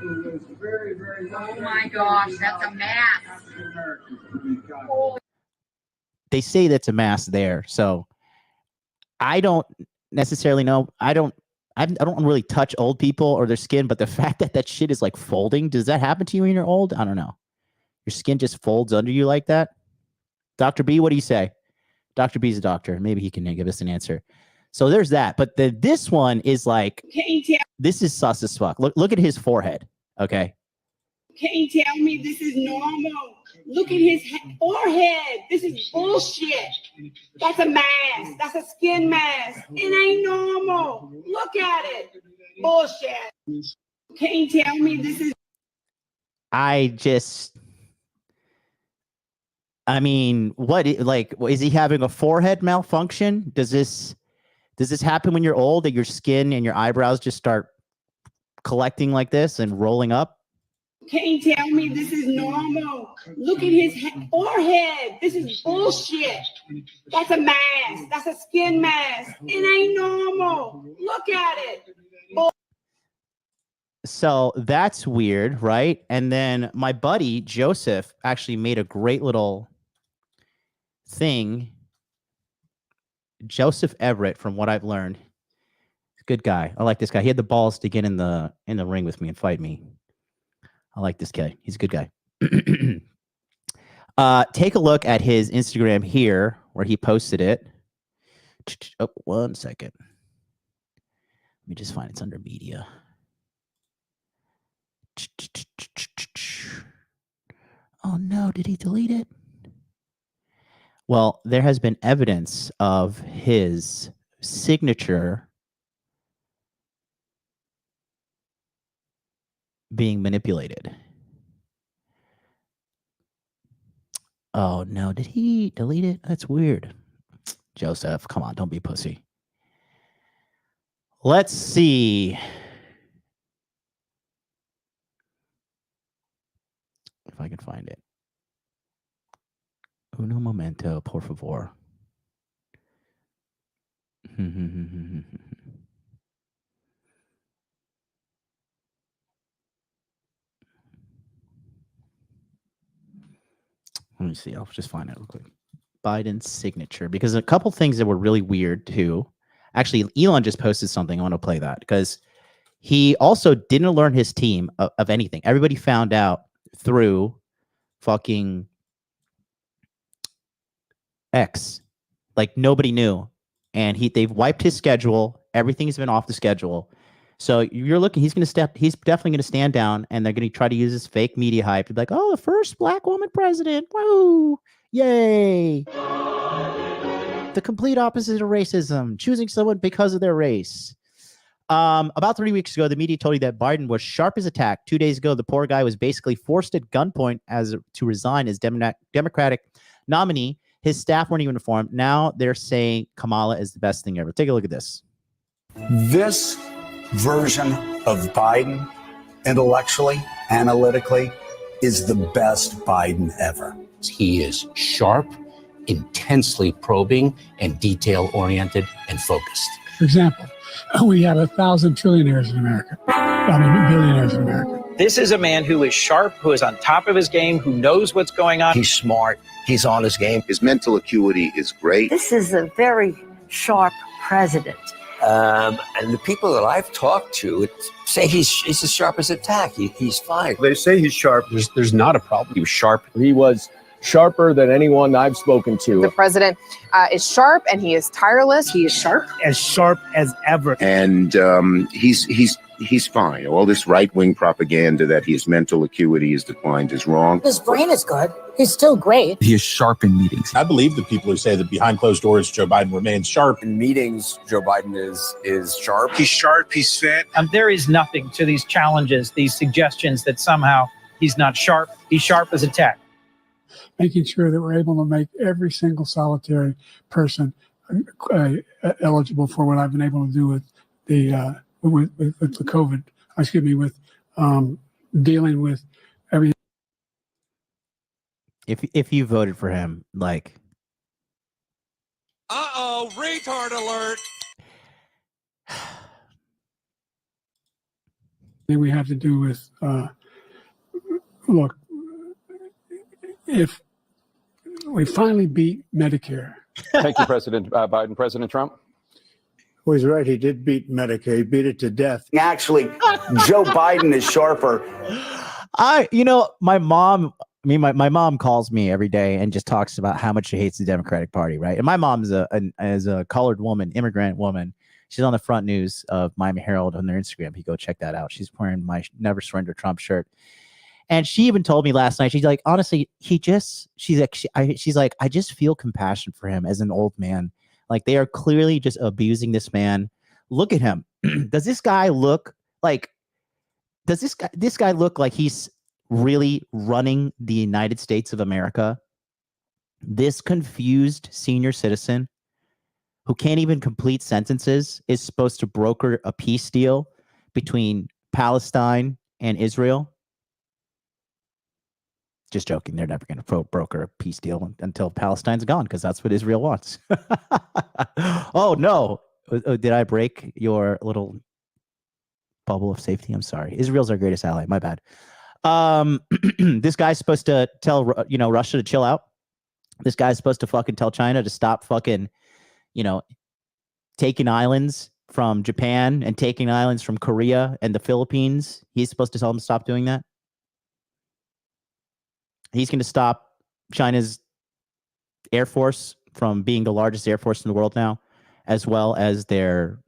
who was very, very. Oh my gosh, that's a mask. They say that's a mask there. So I don't necessarily know. I don't really touch old people or their skin, but the fact that that shit is like folding, does that happen to you when you're old? I don't know. Your skin just folds under you like that. Dr. B, what do you say? Dr. B's a doctor. Maybe he can give us an answer. So there's that. But this one is like, this is sus as fuck. Look at his forehead. Okay. Can't you tell me this is normal? Look at his forehead. This is bullshit. That's a mask. That's a skin mask. It ain't normal. Look at it. Bullshit. Can't you tell me this is. I mean, what, like, is he having a forehead malfunction? Does this happen when you're old, that your skin and your eyebrows just start collecting like this and rolling up? Can't you tell me this is normal? Look at his forehead. This is bullshit. That's a mask. That's a skin mask. It ain't normal. Look at it. So that's weird, right? And then my buddy Joseph actually made a great little thing. Joseph Everett, from what I've learned, good guy. I like this guy. He had the balls to get in the ring with me and fight me. I like this guy. He's a good guy. Take a look at his Instagram here, where he posted it. Oh, 1 second. Let me just find it's under media. Oh no, did he delete it? Well, there has been evidence of his signature being manipulated. Oh no, did he delete it? That's weird. Joseph, come on, don't be a pussy. Let's see if I can find it. Uno momento, por favor. Let me see. I'll just find it real quick. Biden's signature, because a couple things that were really weird too. Actually, Elon just posted something. I want to play that because he also didn't alert his team of anything. Everybody found out through fucking X. Like nobody knew. And they've wiped his schedule. Everything's been off the schedule. So you're looking, he's definitely going to stand down, and they're going to try to use this fake media hype to be like, oh, the first black woman president. Woo! Yay. The complete opposite of racism, choosing someone because of their race. About 3 weeks ago, the media told you that Biden was sharp as a tack. 2 days ago, the poor guy was basically forced at gunpoint to resign as Democratic nominee. His staff weren't even informed. Now they're saying Kamala is the best thing ever. Take a look at this. This version of Biden, intellectually, analytically, is the best Biden ever. He is sharp, intensely probing, and detail-oriented and focused. For example, we have 1,000 trillionaires in America. Billionaires in America. This is a man who is sharp, who is on top of his game, who knows what's going on. He's smart. He's on his game. His mental acuity is great. This is a very sharp president. And the people that I've talked to say he's as sharp as a tack. He's fine. They say he's sharp. There's not a problem. He was sharp. He was sharper than anyone I've spoken to. The president is sharp, and he is tireless. He is sharp as ever. And he's fine. All this right-wing propaganda that his mental acuity is declined is wrong. His brain is good. He's still great. He is sharp in meetings. I believe the people who say that behind closed doors, Joe Biden remains sharp. In meetings, Joe Biden is sharp. He's sharp. He's fit. There is nothing to these challenges, these suggestions that somehow he's not sharp. He's sharp as a tack. Making sure that we're able to make every single solitary person eligible for what I've been able to do with the with the COVID. With dealing with everything. If you voted for him, like, retard alert. We have to do with look. If we finally beat Medicare. Thank you, President Biden. President Trump? Well, he's right. He did beat Medicare. He beat it to death. Actually, Joe Biden is sharper. My mom, my mom calls me every day and just talks about how much she hates the Democratic Party, right? And my mom is a colored woman, immigrant woman. She's on the front news of Miami Herald on their Instagram. You go check that out. She's wearing my Never Surrender Trump shirt. And she even told me last night, she's like, honestly, she's like, I just feel compassion for him as an old man. Like, they are clearly just abusing this man. Look at him. Does this guy look like he's really running the United States of America? This confused senior citizen who can't even complete sentences is supposed to broker a peace deal between Palestine and Israel. Just joking. They're never going to broker a peace deal until Palestine's gone, because that's what Israel wants. Oh, no. Did I break your little bubble of safety? I'm sorry. Israel's our greatest ally. My bad. This guy's supposed to tell, Russia to chill out. This guy's supposed to fucking tell China to stop fucking, taking islands from Japan and taking islands from Korea and the Philippines. He's supposed to tell them to stop doing that. He's going to stop China's Air Force from being the largest Air Force in the world now, as well as their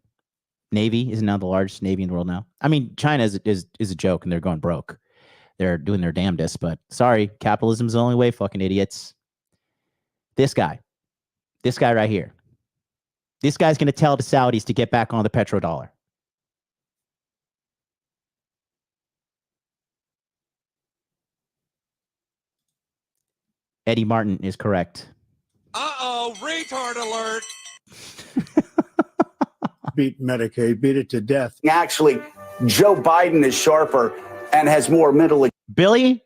Navy is now the largest Navy in the world now. I mean, China is a joke, and they're going broke. They're doing their damnedest, but sorry, capitalism is the only way, fucking idiots. This guy right here. This guy's going to tell the Saudis to get back on the petrodollar. Eddie Martin is correct. Retard alert. Beat Medicare. He beat it to death. Actually, Joe Biden is sharper and has more mental. Billy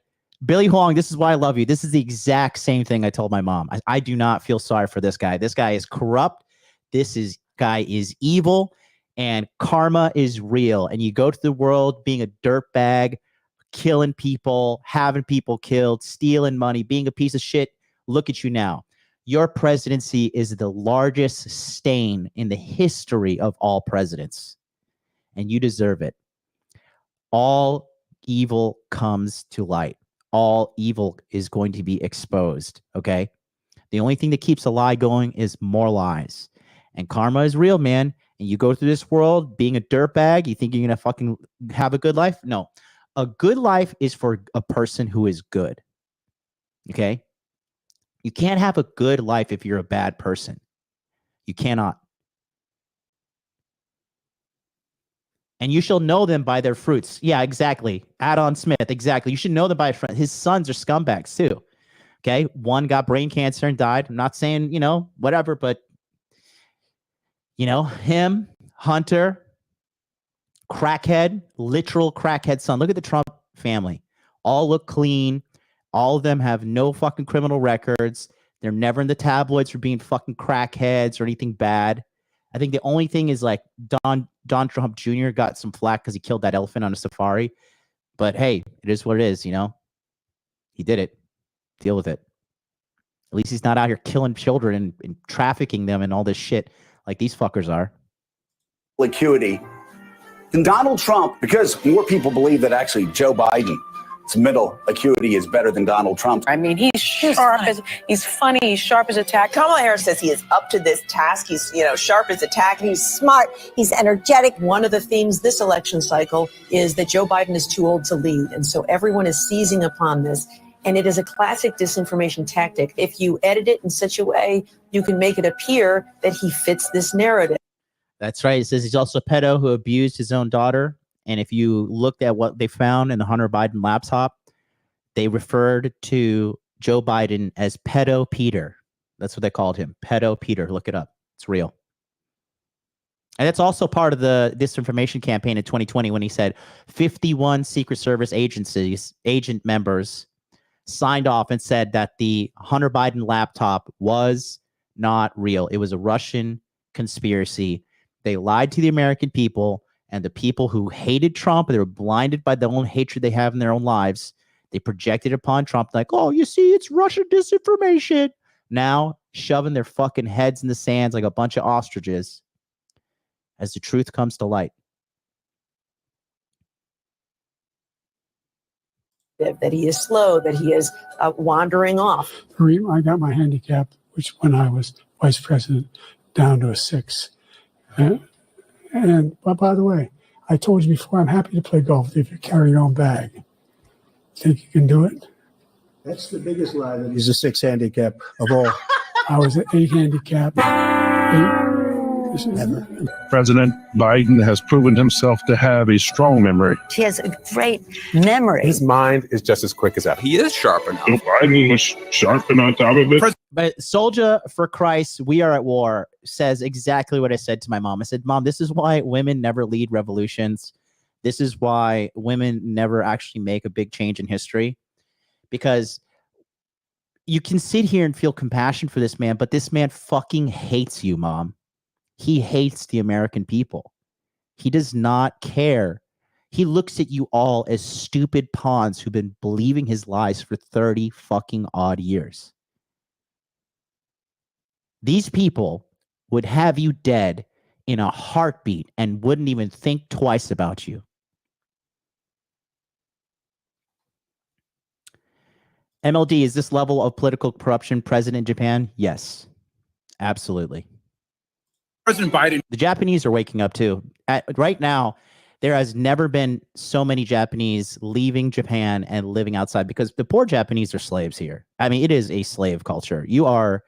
Huang, this is why I love you. This is the exact same thing I told my mom. I do not feel sorry for this guy. This guy is corrupt. This is guy is evil and karma is real. And you go to the world being a dirtbag, killing people, having people killed, stealing money, being a piece of shit. Look at you now. Your presidency is the largest stain in the history of all presidents, and you deserve it. All evil comes to light. All evil is going to be exposed, okay? The only thing that keeps a lie going is more lies. And karma is real, man. And you go through this world being a dirtbag, you think you're going to fucking have a good life? No. A good life is for a person who is good, okay? You can't have a good life if you're a bad person. You cannot. And you shall know them by their fruits. Yeah, exactly. Adon Smith, exactly. You should know them by his sons are scumbags too. Okay, one got brain cancer and died. I'm not saying, whatever, but, him, Hunter, crackhead, literal crackhead son. Look at the Trump family. All look clean. All of them have no fucking criminal records. They're never in the tabloids for being fucking crackheads or anything bad. I think the only thing is like Don Trump Jr. got some flack because he killed that elephant on a safari. But hey, it is what it is, He did it. Deal with it. At least he's not out here killing children and trafficking them and all this shit like these fuckers are. Acuity. And Donald Trump, because more people believe that actually Joe Biden's mental acuity is better than Donald Trump. I mean, he's sharp as he's funny, he's sharp as a tack. Kamala Harris says he is up to this task. He's, sharp as a tack. He's smart. He's energetic. One of the themes this election cycle is that Joe Biden is too old to lead. And so everyone is seizing upon this. And it is a classic disinformation tactic. If you edit it in such a way, you can make it appear that he fits this narrative. That's right. It says he's also a pedo who abused his own daughter. And if you looked at what they found in the Hunter Biden laptop, they referred to Joe Biden as Pedo Peter. That's what they called him. Pedo Peter. Look it up. It's real. And that's also part of the disinformation campaign in 2020 when he said 51 Secret Service agent members signed off and said that the Hunter Biden laptop was not real. It was a Russian conspiracy. They lied to the American people, and the people who hated Trump, they were blinded by their own hatred they have in their own lives. They projected upon Trump like, oh, you see, it's Russian disinformation. Now shoving their fucking heads in the sands like a bunch of ostriches as the truth comes to light. That he is slow, that he is wandering off. I got my handicap, which when I was vice president, down to a 6. But by the way, I told you before, I'm happy to play golf if you carry your own bag. Think you can do it? That's the biggest lie that he's a 6 handicap of all. I was an 8 handicap. 8. Never. President Biden has proven himself to have a strong memory. He has a great memory. His mind is just as quick as ever. He is sharp enough. Joe Biden was sharp and on top of it. But Soldier for Christ, we are at war says exactly what I said to my mom. I said, Mom, this is why women never lead revolutions. This is why women never actually make a big change in history. Because you can sit here and feel compassion for this man, but this man fucking hates you, Mom. He hates the American people. He does not care. He looks at you all as stupid pawns who've been believing his lies for 30 fucking odd years. These people would have you dead in a heartbeat and wouldn't even think twice about you. MLD, is this level of political corruption present in Japan? Yes, absolutely. President Biden. The Japanese are waking up too. Right now, there has never been so many Japanese leaving Japan and living outside because the poor Japanese are slaves here. I mean, it is a slave culture. You are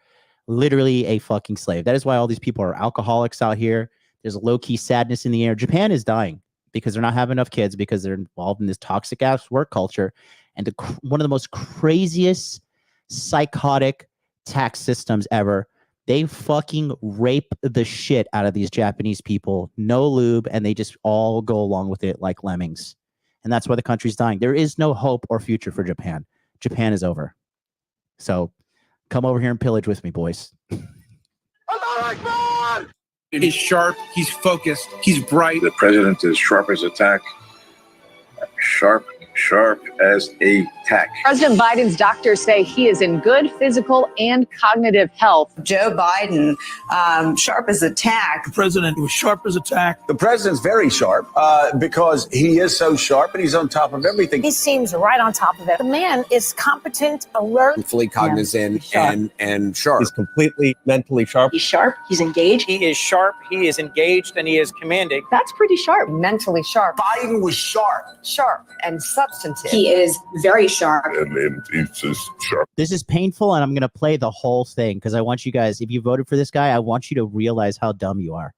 literally a fucking slave. That is why all these people are alcoholics out here. There's a low-key sadness in the air. Japan is dying because they're not having enough kids because they're involved in this toxic ass work culture. And one of the most craziest psychotic tax systems ever. They fucking rape the shit out of these Japanese people. No lube, and they just all go along with it like lemmings. And that's why the country's dying. There is no hope or future for Japan. Japan is over. So come over here and pillage with me, boys. He's sharp. He's focused. He's bright. The president is sharp as a tack. Sharp as a tack. President Biden's doctors say he is in good physical and cognitive health. Joe Biden, sharp as a tack. The president was sharp as a tack. The president's very sharp because he is so sharp and he's on top of everything. He seems right on top of it. The man is competent, alert. Fully cognizant and sharp. He's completely mentally sharp. He's sharp. He's engaged. He is sharp, he is engaged, and he is commanding. That's pretty sharp. Mentally sharp. Biden was sharp. Sharp and substantive. He is very sharp. And he's just sharp. This is painful, and I'm going to play the whole thing because I want you guys, if you voted for this guy, I want you to realize how dumb you are.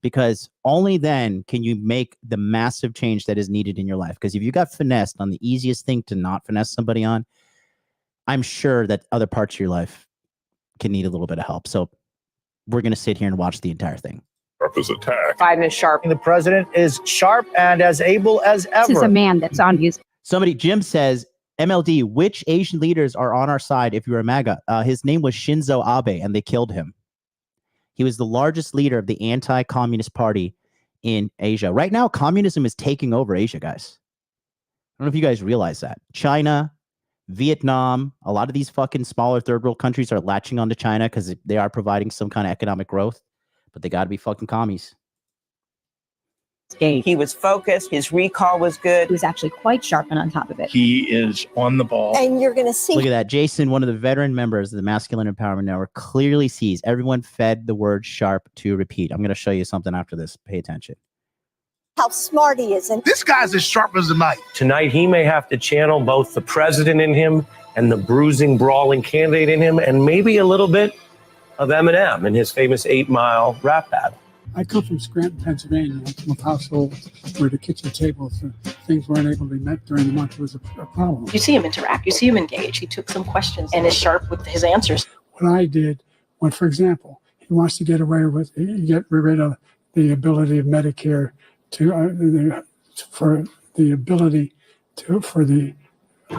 Because only then can you make the massive change that is needed in your life. Because if you got finessed on the easiest thing to not finesse somebody on, I'm sure that other parts of your life can need a little bit of help. So we're going to sit here and watch the entire thing. Sharp as a tack. Biden is sharp. The president is sharp and as able as ever. This is a man that's on his. Somebody, Jim says, MLD, which Asian leaders are on our side if you're a MAGA? His name was Shinzo Abe, and they killed him. He was the largest leader of the anti-communist party in Asia. Right now, communism is taking over Asia, guys. I don't know if you guys realize that. China, Vietnam, a lot of these fucking smaller third world countries are latching onto China because they are providing some kind of economic growth, but they got to be fucking commies. He was focused. His recall was good. He was actually quite sharp and on top of it. He is on the ball. And you're going to see. Look at that. Jason, one of the veteran members of the Masculine Empowerment Network, clearly sees everyone fed the word sharp to repeat. I'm going to show you something after this. Pay attention. How smart he is. And This guy's as sharp as a knife. Tonight, he may have to channel both the president in him and the bruising, brawling candidate in him, and maybe a little bit of Eminem in his famous 8 Mile rap battle. I come from Scranton, Pennsylvania. I'm from a household where the kitchen table for things weren't able to be met during the month was a problem. You see him interact. You see him engage. He took some questions and is sharp with his answers. What I did, when, for example, he wants to get rid of the ability of Medicare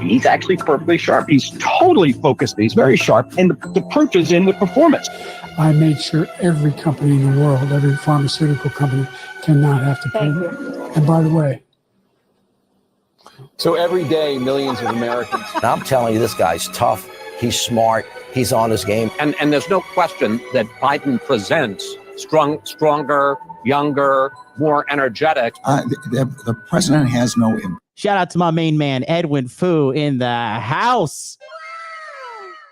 He's actually perfectly sharp. He's totally focused. He's very sharp. And the proof is in the performance. I made sure every company in the world, every pharmaceutical company, cannot have to pay. And by the way, So every day, millions of Americans. I'm telling you, this guy's tough. He's smart. He's on his game. And there's no question that Biden presents stronger, younger, more energetic. The president has no impact. Shout out to my main man, Edwin Fu, in the house.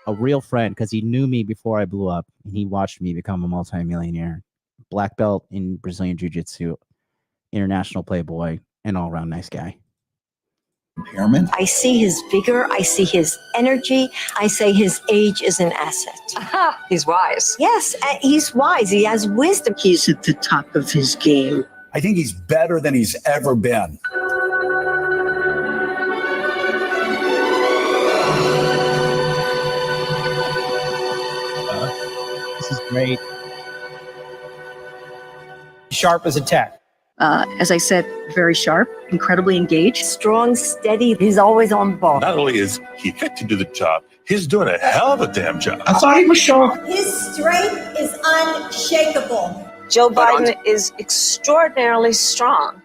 A real friend, because he knew me before I blew up, and he watched me become a multimillionaire. Black belt in Brazilian Jiu-Jitsu, international playboy, and all-around nice guy. Impairment. I see his vigor. I see his energy. I say his age is an asset. he's wise. Yes, he's wise. He has wisdom. He's at the top of his game. I think he's better than he's ever been. This is great. Sharp as a tack. As I said, very sharp, incredibly engaged. Strong, steady. He's always on the ball. Not only is he fit to do the job, he's doing a hell of a damn job. I thought he was sharp. His strength is unshakable. Joe Biden is extraordinarily strong.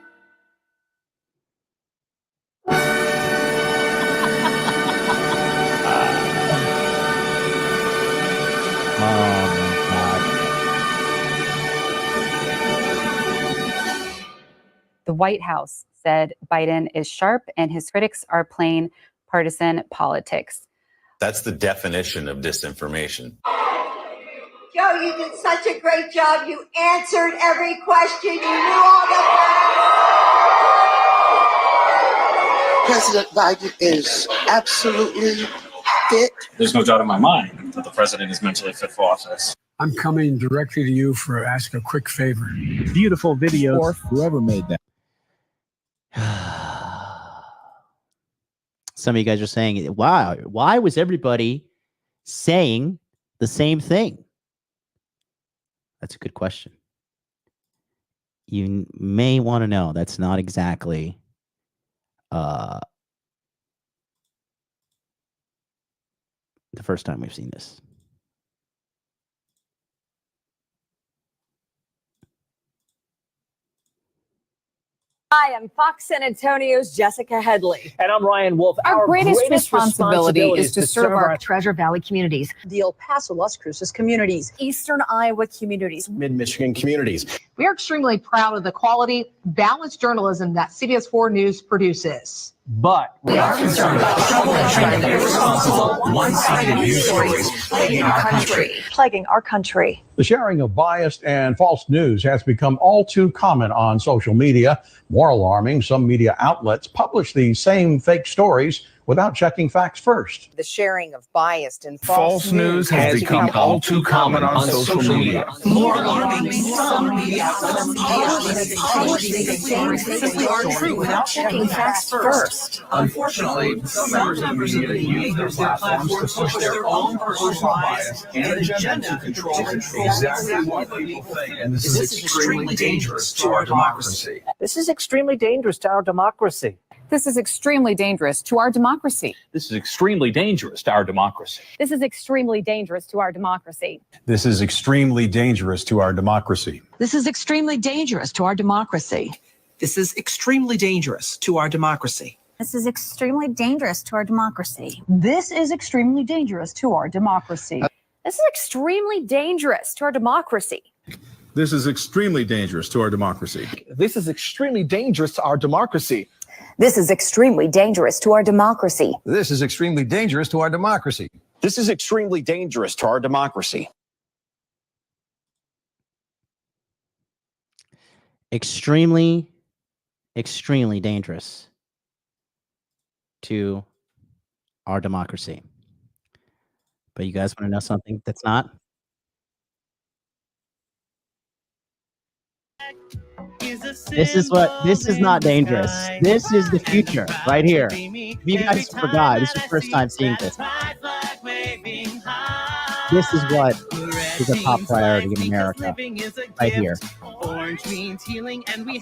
The White House said Biden is sharp and his critics are playing partisan politics. That's the definition of disinformation. Joe, you did such a great job. You answered every question. You knew all the facts. President Biden is absolutely fit. There's no doubt in my mind that the president is mentally fit for office. I'm coming directly to you for ask a quick favor. Beautiful video. Or whoever made that. Some of you guys are saying, wow, why was everybody saying the same thing? That's a good question. You may want to know that's not exactly the first time we've seen this. Hi, I'm Fox San Antonio's Jessica Headley. And I'm Ryan Wolf. Our greatest responsibility is to serve our Treasure Valley communities, The El Paso, Las Cruces communities, Eastern Iowa communities. Mid-Michigan communities. We are extremely proud of the quality, balanced journalism that CBS 4 News produces. But We are concerned about trouble and trying to be responsible, one-sided news stories plaguing our country. Plaguing our country. The sharing of biased and false news has become all too common on social media. More alarming, some media outlets publish these same fake stories without checking facts first. the sharing of biased and False news has become all too common on social media. More alarming, some media outlets publish these things simply aren't true without checking facts first. Unfortunately, some members of the media use their platforms to push their own personal bias and agenda to control exactly what people think. And this is extremely dangerous to our democracy. this is extremely dangerous to our democracy. This is extremely dangerous to our democracy. This is extremely dangerous to our democracy. This is extremely dangerous to our democracy. This is extremely dangerous to our democracy. This is extremely dangerous to our democracy. This is extremely dangerous to our democracy. This is extremely dangerous to our democracy. This is extremely dangerous to our democracy. This is extremely dangerous to our democracy. This is extremely dangerous to our democracy. This is extremely dangerous to our democracy. This is extremely dangerous to our democracy. This is extremely dangerous to our democracy. This is extremely dangerous to our democracy. Extremely, extremely dangerous to our democracy. But you guys want to know something that's not? This is not dangerous. This is the future right here. If you guys forgot, this is your first time seeing this. This is what is a top priority in America right here.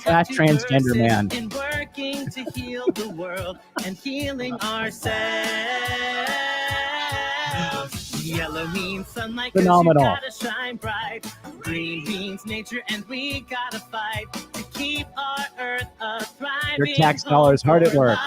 That transgender man. Working to heal the world and healing ourselves. Yellow means sunlight, phenomenal. You gotta shine bright. Green means nature, and we gotta fight to keep our earth a thriving. Your tax dollars hard at work.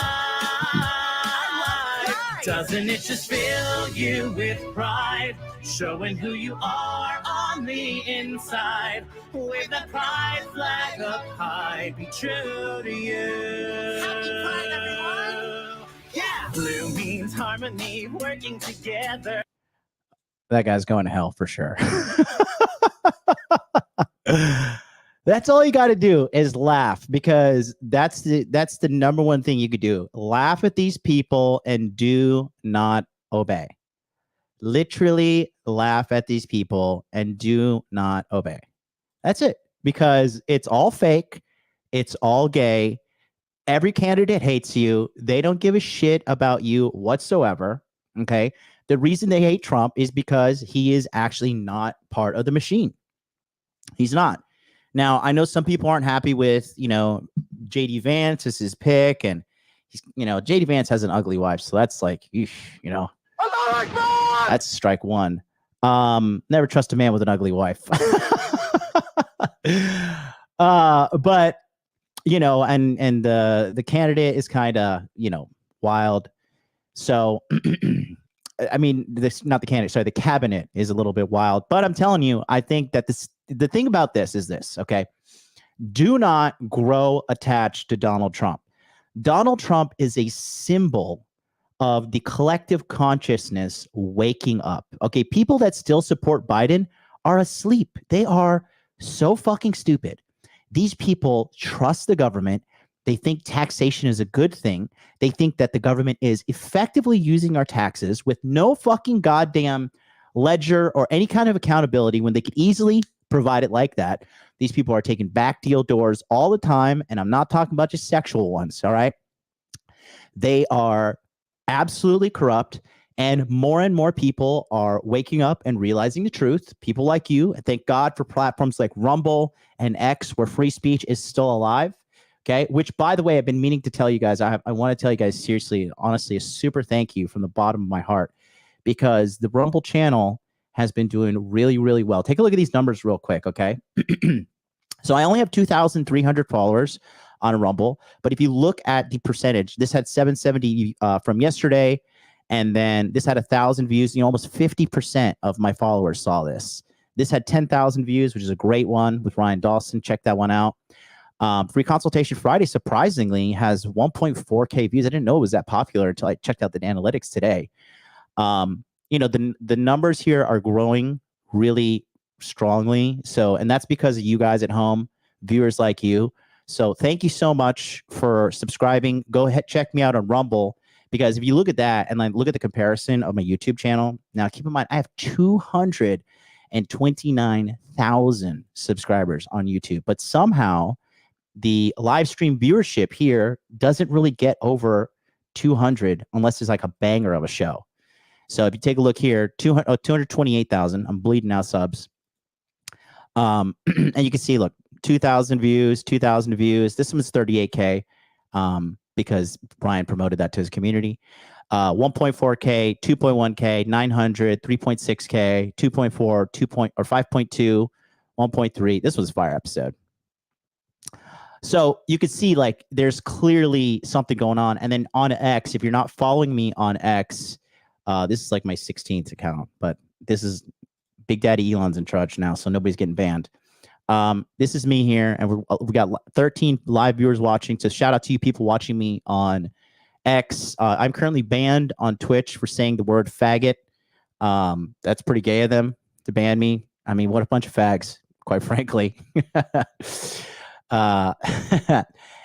Doesn't it just fill you with pride, showing who you are on the inside? Wave that pride flag up high, be true to you. Happy Pride, everyone! Yeah! Blue means harmony, working together. That guy's going to hell for sure. That's all you got to do is laugh, because that's the number one thing you could do. Laugh at these people and do not obey. Literally laugh at these people and do not obey. That's it, because it's all fake. It's all gay. Every candidate hates you. They don't give a shit about you whatsoever. Okay. The reason they hate Trump is because he is actually not part of the machine. He's not. Now, I know some people aren't happy with, JD Vance is his pick, and he's, JD Vance has an ugly wife, so that's like, that's strike one. Never trust a man with an ugly wife. But and the candidate is kind of wild. So I mean, not the candidate, sorry, the cabinet is a little bit wild. But I'm telling you, I think that the thing about this is this, okay? Do not grow attached to Donald Trump. Donald Trump is a symbol of the collective consciousness waking up. Okay, people that still support Biden are asleep. They are so fucking stupid. These people trust the government. They think taxation is a good thing. They think that the government is effectively using our taxes with no fucking goddamn ledger or any kind of accountability when they could easily provide it like that. These people are taking back deal doors all the time, and I'm not talking about just sexual ones, all right? They are absolutely corrupt, and more people are waking up and realizing the truth. People like you, and thank God for platforms like Rumble and X, where free speech is still alive. Okay, which, by the way, I've been meaning to tell you guys. I want to tell you guys seriously, honestly, a super thank you from the bottom of my heart, because the Rumble channel has been doing really, really well. Take a look at these numbers real quick, okay? So I only have 2,300 followers. on Rumble. But if you look at the percentage, this had 770 from yesterday, and then this had 1,000 views. Almost 50% of my followers saw this. This had 10,000 views, which is a great one with Ryan Dawson. Check that one out. Free Consultation Friday, surprisingly, has 1.4K views. I didn't know it was that popular until I checked out the analytics today. The numbers here are growing really strongly. So, and that's because of you guys at home, viewers like you. So thank you so much for subscribing. Go ahead, check me out on Rumble, because if you look at that and then look at the comparison of my YouTube channel, now keep in mind, I have 229,000 subscribers on YouTube, but somehow the live stream viewership here doesn't really get over 200 unless it's like a banger of a show. So if you take a look here, 228,000, I'm bleeding out subs. And you can see, look, 2,000 views, 2,000 views. This one's 38K because Brian promoted that to his community. 1.4K, 2.1K, 900, 3.6K, 2.4, 5.2, 1.3. This was a fire episode. So you could see, like, there's clearly something going on. And then on X, if you're not following me on X, this is like my 16th account, but this is Big Daddy Elon's in charge now, so nobody's getting banned. This is me here, and we got 13 live viewers watching. So shout out to you people watching me on X. I'm currently banned on Twitch for saying the word faggot. That's pretty gay of them to ban me. I mean, what a bunch of fags, quite frankly.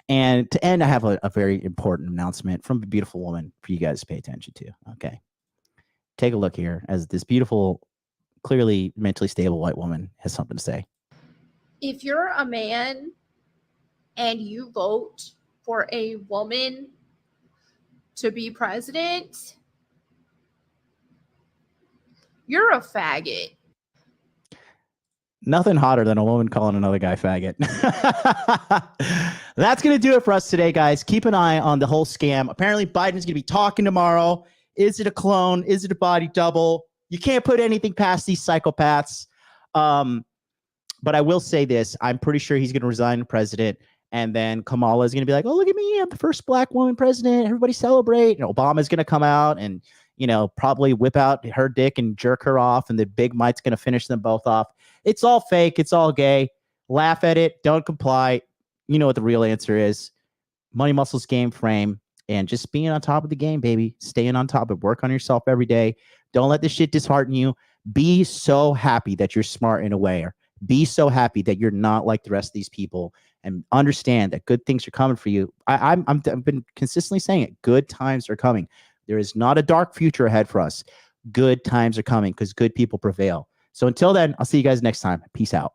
And to end, I have a very important announcement from a beautiful woman for you guys to pay attention to. Okay. Take a look here as this beautiful, clearly mentally stable white woman has something to say. If you're a man and you vote for a woman to be president, you're a faggot. Nothing hotter than a woman calling another guy faggot. That's going to do it for us today, guys. Keep an eye on the whole scam. Apparently, Biden's going to be talking tomorrow. Is it a clone? Is it a body double? You can't put anything past these psychopaths. But I will say this. I'm pretty sure he's going to resign president. And then Kamala is going to be like, oh, look at me. I'm the first black woman president. Everybody celebrate. And Obama's going to come out and, probably whip out her dick and jerk her off. And the Big Mike's going to finish them both off. It's all fake. It's all gay. Laugh at it. Don't comply. You know what the real answer is. Money, muscles, game, frame. And just being on top of the game, baby. Staying on top of it. Work on yourself every day. Don't let this shit dishearten you. Be so happy that you're smart in a way. Or be so happy that you're not like the rest of these people. And understand that good things are coming for you. I've been consistently saying it. Good times are coming. There is not a dark future ahead for us. Good times are coming because good people prevail. So until then, I'll see you guys next time. Peace out.